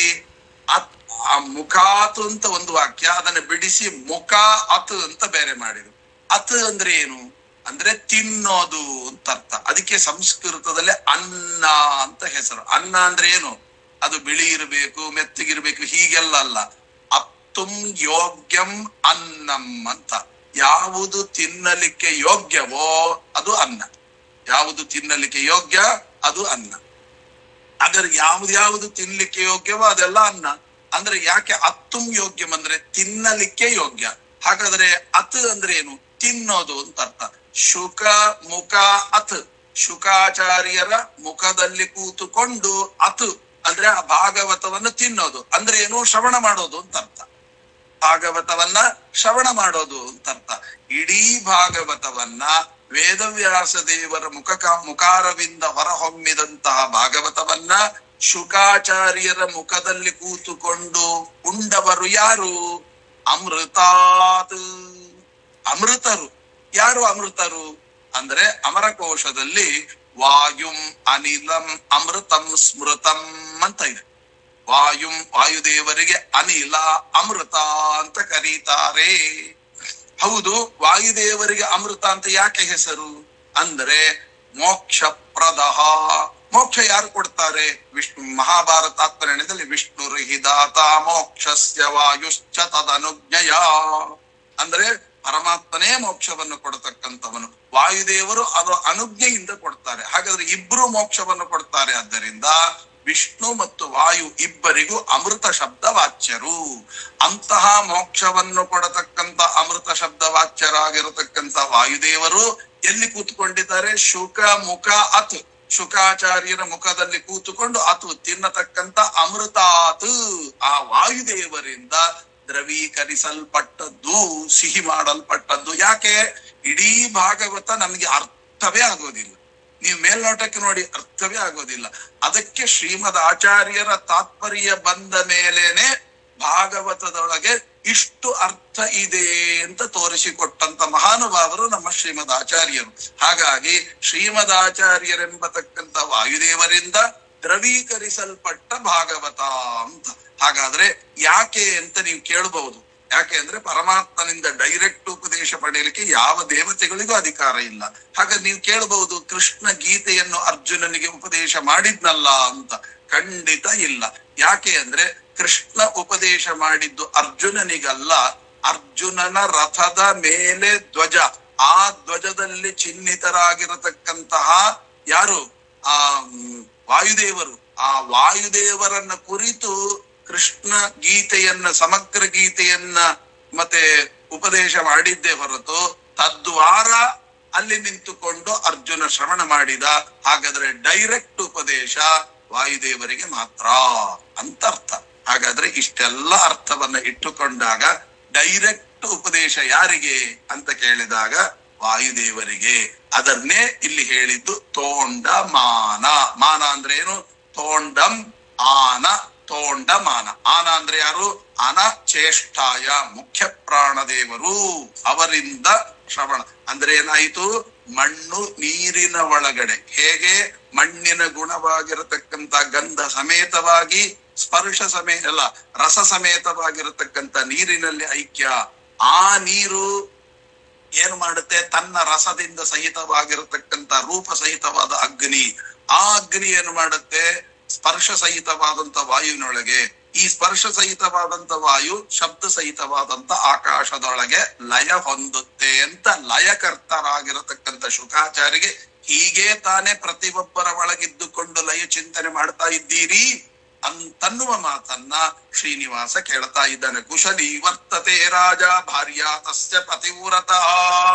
Speaker 2: ಆ ಮುಖಾತ್ ಅಂತ ಒಂದು ವಾಕ್ಯ, ಅದನ್ನ ಬಿಡಿಸಿ ಮುಖ ಅತ್ ಅಂತ ಬೇರೆ ಮಾಡಿದ್ರು. ಅತ್ ಅಂದ್ರೆ ಏನು ಅಂದ್ರೆ ತಿನ್ನೋದು ಅಂತ ಅರ್ಥ. ಅದಕ್ಕೆ ಸಂಸ್ಕೃತದಲ್ಲಿ ಅನ್ನ ಅಂತ ಹೆಸರು. ಅನ್ನ ಅಂದ್ರೆ ಏನು? ಅದು ಬಿಳಿ ಇರಬೇಕು, ಮೆತ್ತಗಿರ್ಬೇಕು, ಹೀಗೆಲ್ಲ ಅಲ್ಲ. ಅತ್ತುಂ ಯೋಗ್ಯಂ ಅನ್ನಂ ಅಂತ. ಯಾವುದು ತಿನ್ನಲಿಕ್ಕೆ ಯೋಗ್ಯವೋ ಅದು ಅನ್ನ. ಯಾವುದು ತಿನ್ನಲಿಕ್ಕೆ ಯೋಗ್ಯ ಅದು ಅನ್ನ. ಹಾಗಾದ್ರೆ ಯಾವ್ದು ತಿನ್ಲಿಕ್ಕೆ ಯೋಗ್ಯವೋ ಅದೆಲ್ಲ ಅನ್ನ. ಅಂದ್ರೆ ಯಾಕೆ ಅತ್ತುಂ ಯೋಗ್ಯಂ ಅಂದ್ರೆ ತಿನ್ನಲಿಕ್ಕೆ ಯೋಗ್ಯ. ಹಾಗಾದ್ರೆ ಅತ್ ಅಂದ್ರೆ ಏನು? ತಿನ್ನೋದು ಅಂತ ಅರ್ಥ. ಶುಕ ಮುಖ ಅತ್, ಶುಕಾಚಾರ್ಯರ ಮುಖದಲ್ಲಿ ಕೂತುಕೊಂಡು ಅತ್ ಅಂದ್ರೆ ಆ ಭಾಗವತವನ್ನು ತಿನ್ನೋದು ಅಂದ್ರೆ ಏನು? ಶ್ರವಣ ಮಾಡೋದು ಅಂತ ಅರ್ಥ. ಭಾಗವತವನ್ನ ಶ್ರವಣ ಮಾಡೋದು ಅಂತ ಅರ್ಥ. ಇಡೀ ಭಾಗವತವನ್ನ ವೇದವ್ಯಾಸ ದೇವರ ಮುಖಾರವಿಂದ ಹೊರಹೊಮ್ಮಿದಂತಹ ಭಾಗವತವನ್ನ ಶುಕಾಚಾರ್ಯರ ಮುಖದಲ್ಲಿ ಕೂತುಕೊಂಡು ಉಂಡವರು ಯಾರು? ಅಮೃತಾತ್, ಅಮೃತರು. ಯಾರು ಅಮೃತರು ಅಂದ್ರೆ ಅಮರಕೋಶದಲ್ಲಿ ವಾಯುಂ ಅನಿಲಂ ಅಮೃತಂ ಸ್ಮೃತಂ ಅಂತ ಇದೆ. ವಾಯುದೇವರಿಗೆ ಅನಿಲ ಅಮೃತ ಅಂತ ಕರೀತಾರೆ. ಹೌದು, ವಾಯುದೇವರಿಗೆ ಅಮೃತ ಅಂತ ಯಾಕೆ ಹೆಸರು ಅಂದ್ರೆ ಮೋಕ್ಷಪ್ರದಃ. ಮೋಕ್ಷ ಯಾರು ಕೊಡ್ತಾರೆ? ವಿಷ್ಣು. ಮಹಾಭಾರತ ತಾತ್ಪರ್ಯದಲ್ಲಿ ವಿಷ್ಣು ಹಿದಾತ ಮೋಕ್ಷಸ್ಯ ವಾಯುಶ್ಚ ತದನುಜ್ಞಯ ಅಂದ್ರೆ ಪರಮಾತ್ಮನೇ ಮೋಕ್ಷವನ್ನು ಕೊಡತಕ್ಕಂಥವನು. ವಾಯುದೇವರು ಅದು ಅನುಜ್ಞೆಯಿಂದ ಕೊಡ್ತಾರೆ. ಹಾಗಾದ್ರೆ ಇಬ್ರು ಮೋಕ್ಷವನ್ನು ಕೊಡ್ತಾರೆ. ಆದ್ದರಿಂದ ವಿಷ್ಣು ಮತ್ತು ವಾಯು ಇಬ್ಬರಿಗೂ ಅಮೃತ ಶಬ್ದ ವಾಚ್ಯರು. ಅಂತಹ ಮೋಕ್ಷವನ್ನು ಕೊಡತಕ್ಕಂತ ಅಮೃತ ಶಬ್ದ ವಾಚ್ಯರಾಗಿರತಕ್ಕಂತ ವಾಯುದೇವರು ಎಲ್ಲಿ ಕೂತ್ಕೊಂಡಿದ್ದಾರೆ? ಶುಕ ಮುಖ ಅತ್, ಶುಕಾಚಾರ್ಯರ ಮುಖದಲ್ಲಿ ಕೂತುಕೊಂಡು ಅತು ತಿನ್ನತಕ್ಕಂತ ಅಮೃತಾತ್, ಆ ವಾಯುದೇವರಿಂದ ದ್ರವೀಕರಿಸಲ್ಪಟ್ಟದ್ದು, ಸಿಹಿ ಮಾಡಲ್ಪಟ್ಟದ್ದು. ಯಾಕೆ? ಇಡೀ ಭಾಗವತ ನಮ್ಗೆ ಅರ್ಥವೇ ಆಗೋದಿಲ್ಲ. ನೀವು ಮೇಲ್ನೋಟಕ್ಕೆ ನೋಡಿ ಅರ್ಥವೇ ಆಗೋದಿಲ್ಲ. ಅದಕ್ಕೆ ಶ್ರೀಮದ್ ಆಚಾರ್ಯರ ತಾತ್ಪರ್ಯ ಬಂದ ಮೇಲೇನೆ ಭಾಗವತದೊಳಗೆ ಇಷ್ಟು ಅರ್ಥ ಇದೆ ಅಂತ ತೋರಿಸಿಕೊಟ್ಟಂತ ಮಹಾನುಭಾವರು ನಮ್ಮ ಶ್ರೀಮದ್ ಆಚಾರ್ಯರು. ಹಾಗಾಗಿ ಶ್ರೀಮದ್ ಆಚಾರ್ಯರೆಂಬತಕ್ಕಂಥ ವಾಯುದೇವರಿಂದ ದ್ರವೀಕರಿಸಲ್ಪಟ್ಟ ಭಾಗವತ ಅಂತ. ಹಾಗಾದ್ರೆ ಯಾಕೆ ಅಂತ ನೀವು ಕೇಳಬಹುದು. ಯಾಕೆ ಅಂದ್ರೆ ಪರಮಾತ್ಮನಿಂದ ಡೈರೆಕ್ಟ್ ಉಪದೇಶ ಪಡೆಯಲಿಕ್ಕೆ ಯಾವ ದೇವತೆಗಳಿಗೂ ಅಧಿಕಾರ ಇಲ್ಲ. ಹಾಗಾಗಿ ನೀವು ಕೇಳಬಹುದು, ಕೃಷ್ಣ ಗೀತೆಯನ್ನು ಅರ್ಜುನನಿಗೆ ಉಪದೇಶ ಮಾಡಿದ್ನಲ್ಲ ಅಂತ. ಖಂಡಿತ ಇಲ್ಲ. ಯಾಕೆ ಅಂದ್ರೆ ಕೃಷ್ಣ ಉಪದೇಶ ಮಾಡಿದ್ದು ಅರ್ಜುನನಿಗಲ್ಲ, ಅರ್ಜುನನ ರಥದ ಮೇಲೆ ಧ್ವಜ, ಆ ಧ್ವಜದಲ್ಲಿ ಚಿಹ್ನಿತರಾಗಿರತಕ್ಕಂತಹ ಯಾರು? ಆ ವಾಯುದೇವರು. ಆ ವಾಯುದೇವರನ್ನ ಕುರಿತು ಕೃಷ್ಣ ಗೀತೆಯನ್ನ, ಸಮಗ್ರ ಗೀತೆಯನ್ನ ಮತ್ತೆ ಉಪದೇಶ ಮಾಡಿದ್ದೇ ಹೊರತು ತದ್ವಾರ ಅಲ್ಲಿ ನಿಂತುಕೊಂಡು ಅರ್ಜುನ ಶ್ರವಣ ಮಾಡಿದ. ಹಾಗಾದ್ರೆ ಡೈರೆಕ್ಟ್ ಉಪದೇಶ ವಾಯುದೇವರಿಗೆ ಮಾತ್ರ ಅಂತ ಅರ್ಥ. ಹಾಗಾದ್ರೆ ಇಷ್ಟೆಲ್ಲ ಅರ್ಥವನ್ನ ಇಟ್ಟುಕೊಂಡಾಗ ಡೈರೆಕ್ಟ್ ಉಪದೇಶ ಯಾರಿಗೆ ಅಂತ ಕೇಳಿದಾಗ ವಾಯುದೇವರಿಗೆ. ಅದನ್ನೇ ಇಲ್ಲಿ ಹೇಳಿದ್ದು ತೋಂಡ ಮಾನ. ಮಾನ ಅಂದ್ರೆ ಏನು? ತೋಂಡಂ ಆನ, ತೋಂಡ ಮಾನ. ಆನ ಅಂದ್ರೆ ಯಾರು? ಅನ ಚೇಷ್ಟಾಯ, ಮುಖ್ಯ ಪ್ರಾಣದೇವರು. ಅವರಿಂದ ಶ್ರವಣ ಅಂದ್ರೆ ಏನಾಯ್ತು? ಮಣ್ಣು ನೀರಿನ ಒಳಗಡೆ ಹೇಗೆ ಮಣ್ಣಿನ ಗುಣವಾಗಿರತಕ್ಕಂತ ಗಂಧ ಸಮೇತವಾಗಿ ಸ್ಪರ್ಶ ಅಲ್ಲ ರಸ ಸಮೇತವಾಗಿರತಕ್ಕಂತ ನೀರಿನಲ್ಲಿ ಐಕ್ಯ. ಆ ನೀರು ಏನು ಮಾಡುತ್ತೆ? ತನ್ನ ರಸದಿಂದ ಸಹಿತವಾಗಿರತಕ್ಕಂತ ರೂಪ ಸಹಿತವಾದ ಅಗ್ನಿ. ಆ ಅಗ್ನಿ ಏನು ಮಾಡುತ್ತೆ? ಸ್ಪರ್ಶ ಸಹಿತವಾದಂತ ವಾಯುವಿನೊಳಗೆ. ಈ ಸ್ಪರ್ಶ ಸಹಿತವಾದಂತ ವಾಯು ಶಬ್ದ ಸಹಿತವಾದಂತ ಆಕಾಶದೊಳಗೆ ಲಯ ಹೊಂದುತ್ತೆ ಅಂತ ಲಯಕರ್ತರಾಗಿರತಕ್ಕಂತ ಶುಕಾಚಾರ್ಯರಿಗೆ ಹೀಗೆ ತಾನೇ ಪ್ರತಿಯೊಬ್ಬರ ಒಳಗಿದ್ದುಕೊಂಡು ಲಯ ಚಿಂತನೆ ಮಾಡ್ತಾ ಇದ್ದೀರಿ ಅಂತನ್ನುವ ಮಾತನ್ನ ಶ್ರೀನಿವಾಸ ಕೇಳ್ತಾ ಇದ್ದಾನೆ. ಕುಶಲಿ ವರ್ತತೆ ರಾಜ ಭಾರ್ಯಾ ತಸ್ಯ ಪತಿವ್ರತ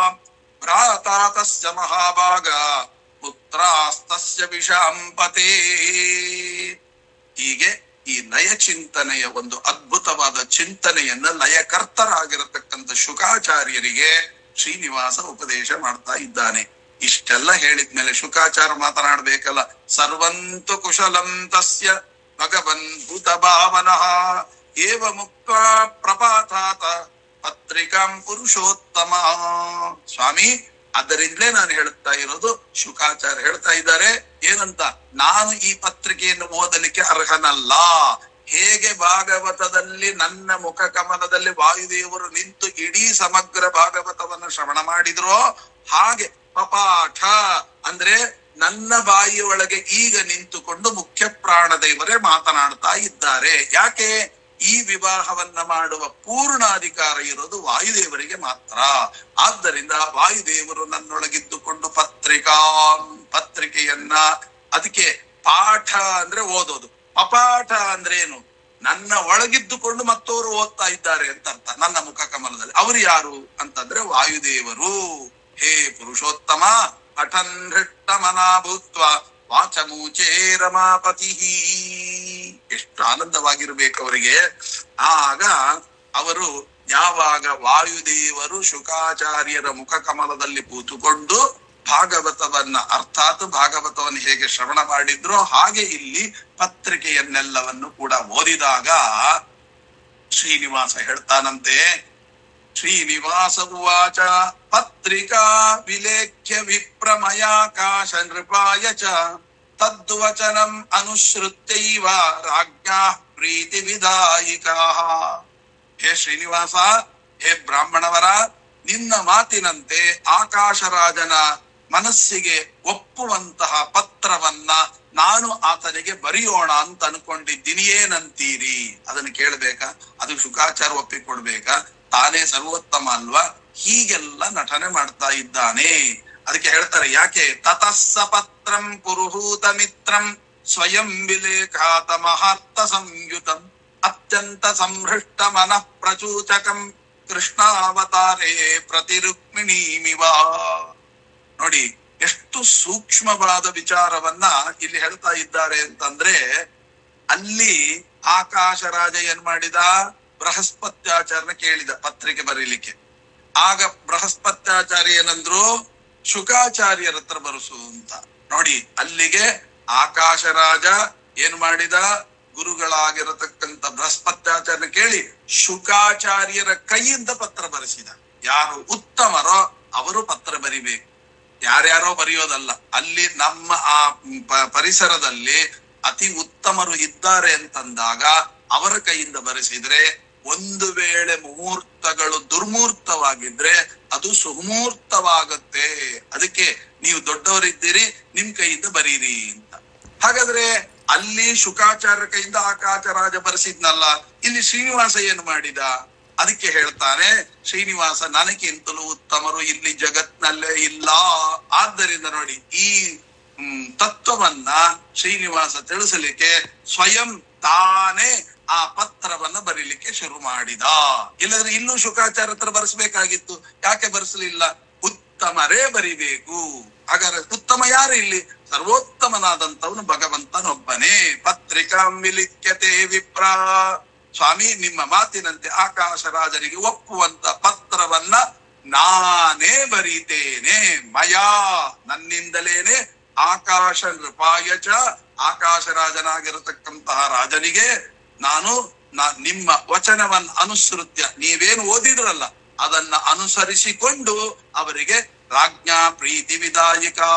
Speaker 2: ಭ್ರಾತಾ ತಸ್ಯ ಮಹಾಭಾಗ ಪುತ್ರಾಸ್ತಸ್ಯ ವಿಷಾಂಪತೆ. ಹೀಗೆ ಈ ಲಯ ಚಿಂತನೆಯ ಒಂದು ಅದ್ಭುತವಾದ ಚಿಂತನೆಯನ್ನ ಲಯಕರ್ತರಾಗಿರತಕ್ಕಂಥ ಶುಕಾಚಾರ್ಯರಿಗೆ ಶ್ರೀನಿವಾಸ ಉಪದೇಶ ಮಾಡ್ತಾ ಇದ್ದಾನೆ. ಇಷ್ಟೆಲ್ಲ ಹೇಳಿದ್ಮೇಲೆ ಶುಕಾಚಾರ ಮಾತನಾಡ್ಬೇಕಲ್ಲ. ಸರ್ವಂತು ಕುಶಲಂ ತಸ್ಯ ಭಗವನ್ ಭೂತ ಭಾವನಃ ಏವ ಮುಕ್ತ ಪ್ರಪಾತಾತ ಪತ್ರಿಕಾಂ ಪುರುಷೋತ್ತಮ. ಸ್ವಾಮಿ, ಅದರಿಂದಲೇ ನಾನು ಹೇಳ್ತಾ ಇರೋದು, ಶುಕಾಚಾರ್ಯ ಹೇಳ್ತಾ ಇದ್ದಾರೆ ಏನಂತ, ನಾನು ಈ ಪತ್ರಿಕೆಯನ್ನು ಓದಲಿಕ್ಕೆ ಅರ್ಹನಲ್ಲ. ಹೇಗೆ ಭಾಗವತದಲ್ಲಿ ನನ್ನ ಮುಖ ಕಮಲದಲ್ಲಿ ವಾಯುದೇವರು ನಿಂತು ಇಡೀ ಸಮಗ್ರ ಭಾಗವತವನ್ನು ಶ್ರವಣ ಮಾಡಿದ್ರೋ ಹಾಗೆ ಪಪಾಠ ಅಂದ್ರೆ ನನ್ನ ಬಾಯಿ ಒಳಗೆ ಈಗ ನಿಂತುಕೊಂಡು ಮುಖ್ಯ ಪ್ರಾಣದೇವರೇ ಮಾತನಾಡ್ತಾ ಇದ್ದಾರೆ. ಯಾಕೆ? ಈ ವಿವಾಹವನ್ನ ಮಾಡುವ ಪೂರ್ಣಾಧಿಕಾರ ಇರೋದು ವಾಯುದೇವರಿಗೆ ಮಾತ್ರ. ಆದ್ದರಿಂದ ವಾಯುದೇವರು ನನ್ನೊಳಗಿದ್ದುಕೊಂಡು ಪತ್ರಿಕೆಯನ್ನ, ಅದಕ್ಕೆ ಪಾಠ ಅಂದ್ರೆ ಓದೋದು, ಅಪಾಠ ಅಂದ್ರೆ ಏನು, ನನ್ನ ಒಳಗಿದ್ದುಕೊಂಡು ಮತ್ತವರು ಓದ್ತಾ ಇದ್ದಾರೆ ಅಂತ ಅರ್ಥ. ನನ್ನ ಮುಖ ಕಮಲದಲ್ಲಿ ಅವರು ಯಾರು ಅಂತಂದ್ರೆ ವಾಯುದೇವರು. ಹೇ ಪುರುಷೋತ್ತಮ ಪಠನ್ ಹೃಷ್ಟ ಮನಾಭೂತ್ವ ವಾಚಮೂಚೇ ರಮಾಪತಿ. ಎಷ್ಟು ಆನಂದವಾಗಿರ್ಬೇಕು ಅವರಿಗೆ. ಆಗ ಅವರು ಯಾವಾಗ ವಾಯುದೇವರು ಶುಕಾಚಾರ್ಯರ ಮುಖ ಕಮಲದಲ್ಲಿ ಕೂತುಕೊಂಡು ಭಾಗವತವನ್ನ ಅರ್ಥಾತ್ ಭಾಗವತವನ್ನು ಹೇಗೆ ಶ್ರವಣ ಮಾಡಿದ್ರೋ ಹಾಗೆ ಇಲ್ಲಿ ಪತ್ರಿಕೆಯನ್ನೆಲ್ಲವನ್ನು ಕೂಡ ಓದಿದಾಗ ಶ್ರೀನಿವಾಸ ಹೇಳ್ತಾನಂತೆ. ಶ್ರೀನಿವಾಸ ಉವಾಚ ಪತ್ರಿಕಾ ವಿಲೇಖ್ಯ ವಿಪ್ರಮಯಾಕಾಶ ನೃಪಾಯ ಚ ತದ್ವಚನಂ ಅನುಸೃತ್ಯೈವ ರಾಜ್ಞಾ ಪ್ರೀತಿ ವಿಧಾಯಿಕಾ. ಹೇ ಶ್ರೀನಿವಾಸ, ಹೇ ಬ್ರಾಹ್ಮಣವರ, ನಿನ್ನ ಮಾತಿನಂತೆ ಆಕಾಶರಾಜನ ಮನಸ್ಸಿಗೆ ಒಪ್ಪುವಂತಹ ಪತ್ರವನ್ನ ನಾನು ಆತನಿಗೆ ಬರೆಯೋಣ ಅಂತ ಅನ್ಕೊಂಡಿದ್ದೀನಿ. ಏನಂತೀರಿ? ಅದನ್ನು ಕೇಳ್ಬೇಕಾ? ಅದು ಶುಕಾಚಾರ ಒಪ್ಪಿಕೊಡ್ಬೇಕಾ? ತಾನೇ ಸರ್ವೋತ್ತಮ ಅಲ್ವಾ? ಹೀಗೆಲ್ಲ ನಟನೆ ಮಾಡ್ತಾ ಇದ್ದಾನೆ. ಅದಕ್ಕೆ ಹೇಳ್ತಾರೆ ಯಾಕೆ, ತತಸ್ಸ ಪತ್ರಂ ಪುರುಹೂತ ಮಿತ್ರಂ ಸ್ವಯಂ ವಿಲೇಖಾತ ಮಹಾರ್ಥ ಸಂಯುತಂ ಅತ್ಯಂತ ಸಂಹೃಷ್ಟ ಮನಃ ಪ್ರಚೂಚಕಂ ಕೃಷ್ಣಾವತಾರೇ ಪ್ರತಿರುಕ್ಮಿಣೀಮಿವ. ನೋಡಿ ಎಷ್ಟು ಸೂಕ್ಷ್ಮವಾದ ವಿಚಾರವನ್ನ ಇಲ್ಲಿ ಹೇಳ್ತಾ ಇದ್ದಾರೆ ಅಂತಂದ್ರೆ, ಅಲ್ಲಿ ಆಕಾಶರಾಜ ಏನ್ ಮಾಡಿದ, ಬೃಹಸ್ಪತ್ಯಾಚಾರ್ಯನ ಕೇಳಿದ ಪತ್ರಿಕೆ ಬರೀಲಿಕ್ಕೆ. ಆಗ ಬೃಹಸ್ಪತ್ಯಾಚಾರ್ಯ ಏನಂದ್ರು, ಶುಕಾಚಾರ್ಯರ ಹತ್ರ ಬರೆಸು ಅಂತ. ನೋಡಿ ಅಲ್ಲಿಗೆ ಆಕಾಶರಾಜ ಏನ್ ಮಾಡಿದ, ಗುರುಗಳಾಗಿರತಕ್ಕಂತ ಬೃಹಸ್ಪತ್ಯಾಚಾರ್ಯನ ಕೇಳಿ ಶುಕಾಚಾರ್ಯರ ಕೈಯಿಂದ ಪತ್ರ ಬರೆಸಿದ. ಯಾರು ಉತ್ತಮರೋ ಅವರು ಪತ್ರ ಬರಿಬೇಕು, ಯಾರ್ಯಾರೋ ಬರೆಯೋದಲ್ಲ. ಅಲ್ಲಿ ನಮ್ಮ ಆ ಪರಿಸರದಲ್ಲಿ ಅತಿ ಉತ್ತಮರು ಇದ್ದಾರೆ ಅಂತಂದಾಗ ಅವರ ಕೈಯಿಂದ ಬರೆಸಿದ್ರೆ, ಒಂದು ವೇಳೆ ಮುಹೂರ್ತಗಳು ದುರ್ಮೂರ್ತವಾಗಿದ್ರೆ ಅದು ಸುಮೂರ್ತವಾಗುತ್ತೆ. ಅದಕ್ಕೆ ನೀವು ದೊಡ್ಡವರಿದ್ದೀರಿ, ನಿಮ್ ಕೈಯಿಂದ ಬರೀರಿ ಅಂತ. ಹಾಗಾದ್ರೆ ಅಲ್ಲಿ ಶುಕಾಚಾರ್ಯ ಕೈಯಿಂದ ಆಕಾಶರಾಜ ಬರೆಸಿದ್ನಲ್ಲ, ಇಲ್ಲಿ ಶ್ರೀನಿವಾಸ ಏನು ಮಾಡಿದ? ಅದಕ್ಕೆ ಹೇಳ್ತಾನೆ ಶ್ರೀನಿವಾಸ, ನನಗಿಂತಲೂ ಉತ್ತಮರು ಇಲ್ಲಿ ಜಗತ್ನಲ್ಲೇ ಇಲ್ಲ. ಆದ್ದರಿಂದ ನೋಡಿ ಈ ತತ್ವವನ್ನ ಶ್ರೀನಿವಾಸ ತಿಳಿಸಲಿಕ್ಕೆ ಸ್ವಯಂ ತಾನೇ ಆ ಪತ್ರವನ್ನ ಬರೀಲಿಕ್ಕೆ ಶುರು ಮಾಡಿದ. ಇಲ್ಲದ್ರೆ ಇನ್ನೂ ಶುಕಾಚಾರ್ಯ ಹತ್ರ ಬರೆಸ್ಬೇಕಾಗಿತ್ತು. ಯಾಕೆ ಬರೆಸಲಿಲ್ಲ? ಉತ್ತಮರೇ ಬರಿಬೇಕು. ಹಾಗಾದ್ರೆ ಉತ್ತಮ ಯಾರು ಇಲ್ಲಿ? ಸರ್ವೋತ್ತಮನಾದಂತವನು ಭಗವಂತನೊಬ್ಬನೇ. ಪತ್ರಿಕಾಂ ವಿಲಿಖ್ಯತೆ ವಿಪ್ರ. ಸ್ವಾಮಿ, ನಿಮ್ಮ ಮಾತಿನಂತೆ ಆಕಾಶರಾಜನಿಗೆ ಒಪ್ಪುವಂತ ಪತ್ರವನ್ನ ನಾನೇ ಬರೀತೇನೆ. ಮಯಾ, ನನ್ನಿಂದಲೇನೆ. ಆಕಾಶ ನೃಪಾಯಚ, ಆಕಾಶರಾಜನಾಗಿರತಕ್ಕಂತಹ ರಾಜನಿಗೆ ನಾನು ನಿಮ್ಮ ವಚನವನ್ನ ಅನುಸೃತ್ಯ, ನೀವೇನು ಓದಿದ್ರಲ್ಲ ಅದನ್ನ ಅನುಸರಿಸಿಕೊಂಡು ಅವರಿಗೆ ರಾಜ್ಞಾ ಪ್ರೀತಿ ವಿಧಾಯಿಕಾ,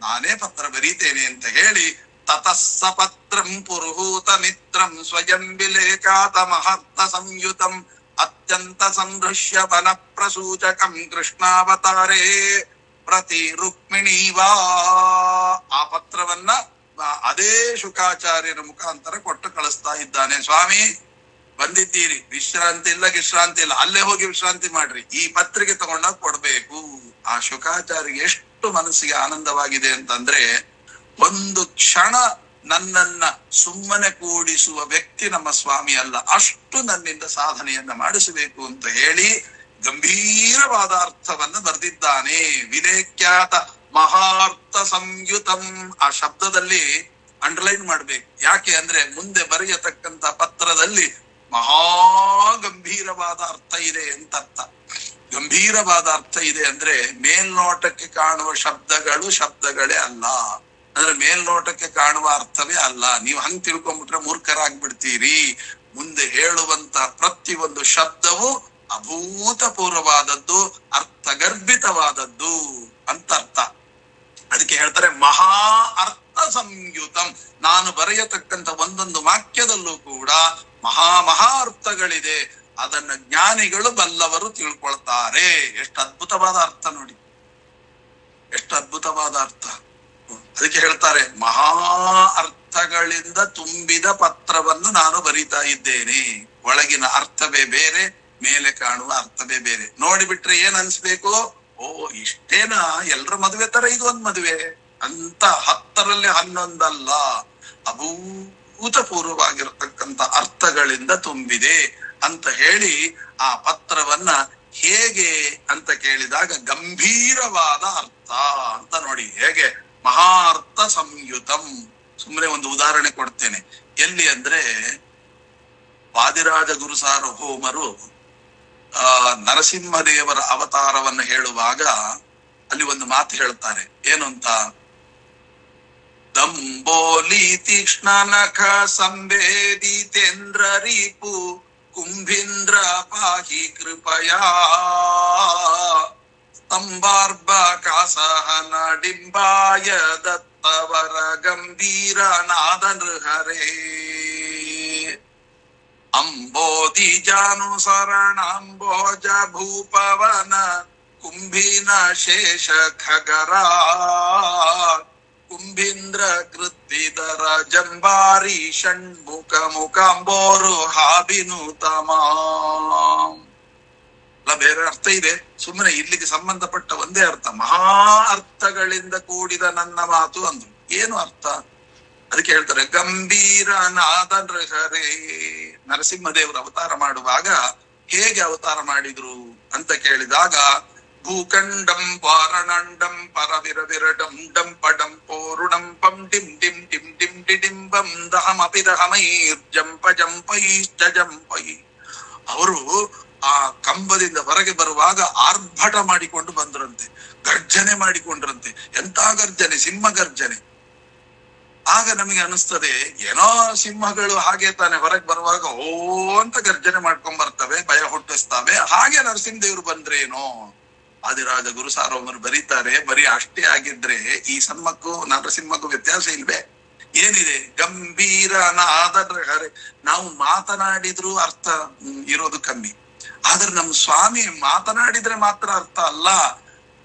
Speaker 2: ನಾನೇ ಪತ್ರ ಬರೀತೇನೆ ಅಂತ ಹೇಳಿ, ತತಸ್ಸ ಪತ್ರಂ ಪುರುಹೂತ ಮಿತ್ರಂ ಸ್ವಯಂ ವಿಲೇಖಾತ ಮಹರ್ಥ ಸಂಯುತಂ ಅತ್ಯಂತ ಸಂದೃಶ್ಯ ವನ ಪ್ರಸೂಚಕಂ ಕೃಷ್ಣಾವತಾರೇ ಪ್ರತಿ ರುಕ್ಮಿಣೀವಾ. ಆ ಪತ್ರವನ್ನ ಅದೇ ಶುಕಾಚಾರ್ಯರ ಮುಖಾಂತರ ಕೊಟ್ಟು ಕಳಿಸ್ತಾ ಇದ್ದಾನೆ. ಸ್ವಾಮಿ, ಬಂದಿದ್ದೀರಿ, ವಿಶ್ರಾಂತಿ ಇಲ್ಲ ಗಿಶ್ರಾಂತಿ ಇಲ್ಲ, ಅಲ್ಲೇ ಹೋಗಿ ವಿಶ್ರಾಂತಿ ಮಾಡ್ರಿ, ಈ ಪತ್ರಿಕೆ ತಗೊಂಡಾಗ ಕೊಡ್ಬೇಕು. ಆ ಶುಕಾಚಾರ್ಯ ಎಷ್ಟು ಎಷ್ಟು ಮನಸ್ಸಿಗೆ ಆನಂದವಾಗಿದೆ ಅಂತಂದ್ರೆ, ಒಂದು ಕ್ಷಣ ನನ್ನನ್ನ ಸುಮ್ಮನೆ ಕೂಡಿಸುವ ವ್ಯಕ್ತಿ ನಮ್ಮ ಸ್ವಾಮಿ ಅಲ್ಲ, ಅಷ್ಟು ನನ್ನಿಂದ ಸಾಧನೆಯನ್ನ ಮಾಡಿಸಬೇಕು ಅಂತ ಹೇಳಿ ಗಂಭೀರವಾದ ಅರ್ಥವನ್ನ ಬರೆದಿದ್ದಾನೆ. ವಿಲೇಖ್ಯಾತ ಮಹಾರ್ಥ ಸಂಯುತಂ. ಆ ಶಬ್ದದಲ್ಲಿ ಅಂಡರ್ಲೈನ್ ಮಾಡ್ಬೇಕು. ಯಾಕೆ ಅಂದ್ರೆ ಮುಂದೆ ಬರೆಯತಕ್ಕಂತ ಪತ್ರದಲ್ಲಿ ಮಹಾ ಗಂಭೀರವಾದ ಅರ್ಥ ಇದೆ ಅಂತ ಅರ್ಥ. ಗಂಭೀರವಾದ ಅರ್ಥ ಇದೆ ಅಂದ್ರೆ ಮೇಲ್ನೋಟಕ್ಕೆ ಕಾಣುವ ಶಬ್ದಗಳೇ ಅಲ್ಲ, ಅಂದ್ರೆ ಮೇಲ್ನೋಟಕ್ಕೆ ಕಾಣುವ ಅರ್ಥವೇ ಅಲ್ಲ. ನೀವು ಹಂಗ್ ತಿಳ್ಕೊಂಡ್ಬಿಟ್ರೆ ಮೂರ್ಖರಾಗ್ಬಿಡ್ತೀರಿ. ಮುಂದೆ ಹೇಳುವಂತ ಪ್ರತಿಯೊಂದು ಶಬ್ದವು ಅಭೂತಪೂರ್ವವಾದದ್ದು, ಅರ್ಥಗರ್ಭಿತವಾದದ್ದು ಅಂತ ಅರ್ಥ. ಅದಕ್ಕೆ ಹೇಳ್ತಾರೆ ಮಹಾ ಅರ್ಥ ಸಂಯುತಂ. ನಾನು ಬರೆಯತಕ್ಕಂತ ಒಂದೊಂದು ವಾಕ್ಯದಲ್ಲೂ ಕೂಡ ಮಹಾ ಅರ್ಥಗಳಿದೆ. ಅದನ್ನ ಜ್ಞಾನಿಗಳು ಬಲ್ಲವರು ತಿಳ್ಕೊಳ್ತಾರೆ. ಎಷ್ಟು ಅದ್ಭುತವಾದ ಅರ್ಥ ನೋಡಿ, ಎಷ್ಟು ಅದ್ಭುತವಾದ ಅರ್ಥ. ಅದಕ್ಕೆ ಹೇಳ್ತಾರೆ ಮಹಾ ಅರ್ಥಗಳಿಂದ ತುಂಬಿದ ಪತ್ರವನ್ನು ನಾನು ಬರಿತಾ ಇದ್ದೇನೆ. ಒಳಗಿನ ಅರ್ಥವೇ ಬೇರೆ, ಮೇಲೆ ಕಾಣುವ ಅರ್ಥವೇ ಬೇರೆ. ನೋಡಿಬಿಟ್ರೆ ಏನ್ ಅನ್ಸ್ಬೇಕು? ಓ ಇಷ್ಟೇನಾ, ಎಲ್ರ ಮದುವೆ ತರ ಇದು ಒಂದ್ ಮದುವೆ ಅಂತ. 10ರಲ್ಲಿ 11 ಅಭೂತಪೂರ್ವವಾಗಿರತಕ್ಕಂತ ಅರ್ಥಗಳಿಂದ ತುಂಬಿದೆ ಅಂತ ಹೇಳಿ ಆ ಪತ್ರವನ್ನ ಹೇಗೆ ಅಂತ ಕೇಳಿದಾಗ ಗಂಭೀರವಾದ ಅರ್ಥ ಅಂತ. ನೋಡಿ ಹೇಗೆ ಮಹಾರ್ಥ ಸಂಯುತಂ. ಸುಮ್ಮನೆ ಒಂದು ಉದಾಹರಣೆ ಕೊಡ್ತೇನೆ. ಎಲ್ಲಿ ಅಂದ್ರೆ ವಾದಿರಾಜ ಗುರು ಸಾರ್ವಭೌಮರು ನರಸಿಂಹದೇವರ ಅವತಾರವನ್ನು ಹೇಳುವಾಗ ಅಲ್ಲಿ ಒಂದು ಮಾತು ಹೇಳ್ತಾರೆ. ಏನು ಅಂತ? ದಂಬೋಲಿ ತೀಕ್ಷ್ಣ ನಖ ಸಂವೇದಿತೇಂದ್ರ ರೀಪು ಕುಂಭೀಂದ್ರ ಪಾಹಿ ಕೃಪಯಾ ಸ್ತಂಭಾರ್ಭ ಕಾಸಹನ ಡಿಂಬಾಯ ದತ್ತವರ ಗಂಭೀರ ನಾದ ನೃಹರೇ ಅಂಬೋಧಿ ಜಾನುಸರಣಾಂಬೋಜ ಭೂಪವನ ಕುಂಭೀನ ಶೇಷ ಖಗರ ಕುಂಭೀಂದ್ರ ಕೃತ್ತಿದರ ಜಂಬಾರಿ ಷಣ್ಮುಖ ಮುಖಾಂಬೋರು ಹಾಬಿನುತಮ. ಬೇರೆ ಅರ್ಥ ಇದೆ, ಸುಮ್ಮನೆ ಇಲ್ಲಿಗೆ ಸಂಬಂಧಪಟ್ಟ ಒಂದೇ ಅರ್ಥ. ಮಹಾ ಅರ್ಥಗಳಿಂದ ಕೂಡಿದ ನನ್ನ ಮಾತು ಅಂದ್ರು. ಏನು ಅರ್ಥ? ಅದಕ್ಕೆ ಹೇಳ್ತಾರೆ ಗಂಭೀರ ನಾದ ನೃಹರೇ. ನರಸಿಂಹದೇವರು ಅವತಾರ ಮಾಡುವಾಗ ಹೇಗೆ ಅವತಾರ ಮಾಡಿದ್ರು ಅಂತ ಕೇಳಿದಾಗ ಭೂಖಂಡಂ ವಾರಣಂಡಂ ಪರವಿರವಿರಡಂ ಡಂ ಪಡಂ ಪೋರುಣಂ ಪಂ ಡಿಂ ಡಿಂ ಡಿಂ ಡಿಂ ಡಿಡಿಂಬಂ ದಹಮಪಿ ದಹಮೈರ್ ಜಂಪ ಜಂಪೈಶ್ಚ ಜಂಪೈ. ಅವರು ಆ ಕಂಬದಿಂದ ಹೊರಗೆ ಬರುವಾಗ ಆರ್ಭಟ ಮಾಡಿಕೊಂಡು ಬಂದ್ರಂತೆ, ಗರ್ಜನೆ ಮಾಡಿಕೊಂಡ್ರಂತೆ. ಎಂತ ಗರ್ಜನೆ? ಸಿಂಹ ಗರ್ಜನೆ. ಆಗ ನಮಗೆ ಅನಿಸ್ತದೆ ಏನೋ ಸಿಂಹಗಳು ಹಾಗೆ ತಾನೆ ಹೊರಗೆ ಬರುವಾಗ ಓ ಅಂತ ಗರ್ಜನೆ ಮಾಡ್ಕೊಂಡ್ ಬರ್ತವೆ, ಭಯ ಹುಟ್ಟಿಸ್ತವೆ. ಹಾಗೆ ನರಸಿಂಹದೇವರು ಬಂದ್ರೇನೋ. ಆದಿರಾಜ ಗುರು ಸಾರ್ವಭೌಮರು ಬರೀತಾರೆ, ಬರೀ ಅಷ್ಟೇ ಆಗಿದ್ರೆ ಈ ಸಿಂಹಕ್ಕೂ ನರಸಿಂಹಕ್ಕೂ ವ್ಯತ್ಯಾಸ ಇಲ್ವೇ? ಏನಿದೆ? ಗಂಭೀರ ನಾದ ನೃಹರೇ. ನಾವು ಮಾತನಾಡಿದ್ರು ಅರ್ಥ ಇರೋದು ಕಮ್ಮಿ, ಆದ್ರೆ ನಮ್ಮ ಸ್ವಾಮಿ ಮಾತನಾಡಿದ್ರೆ ಮಾತ್ರ ಅರ್ಥ ಅಲ್ಲ,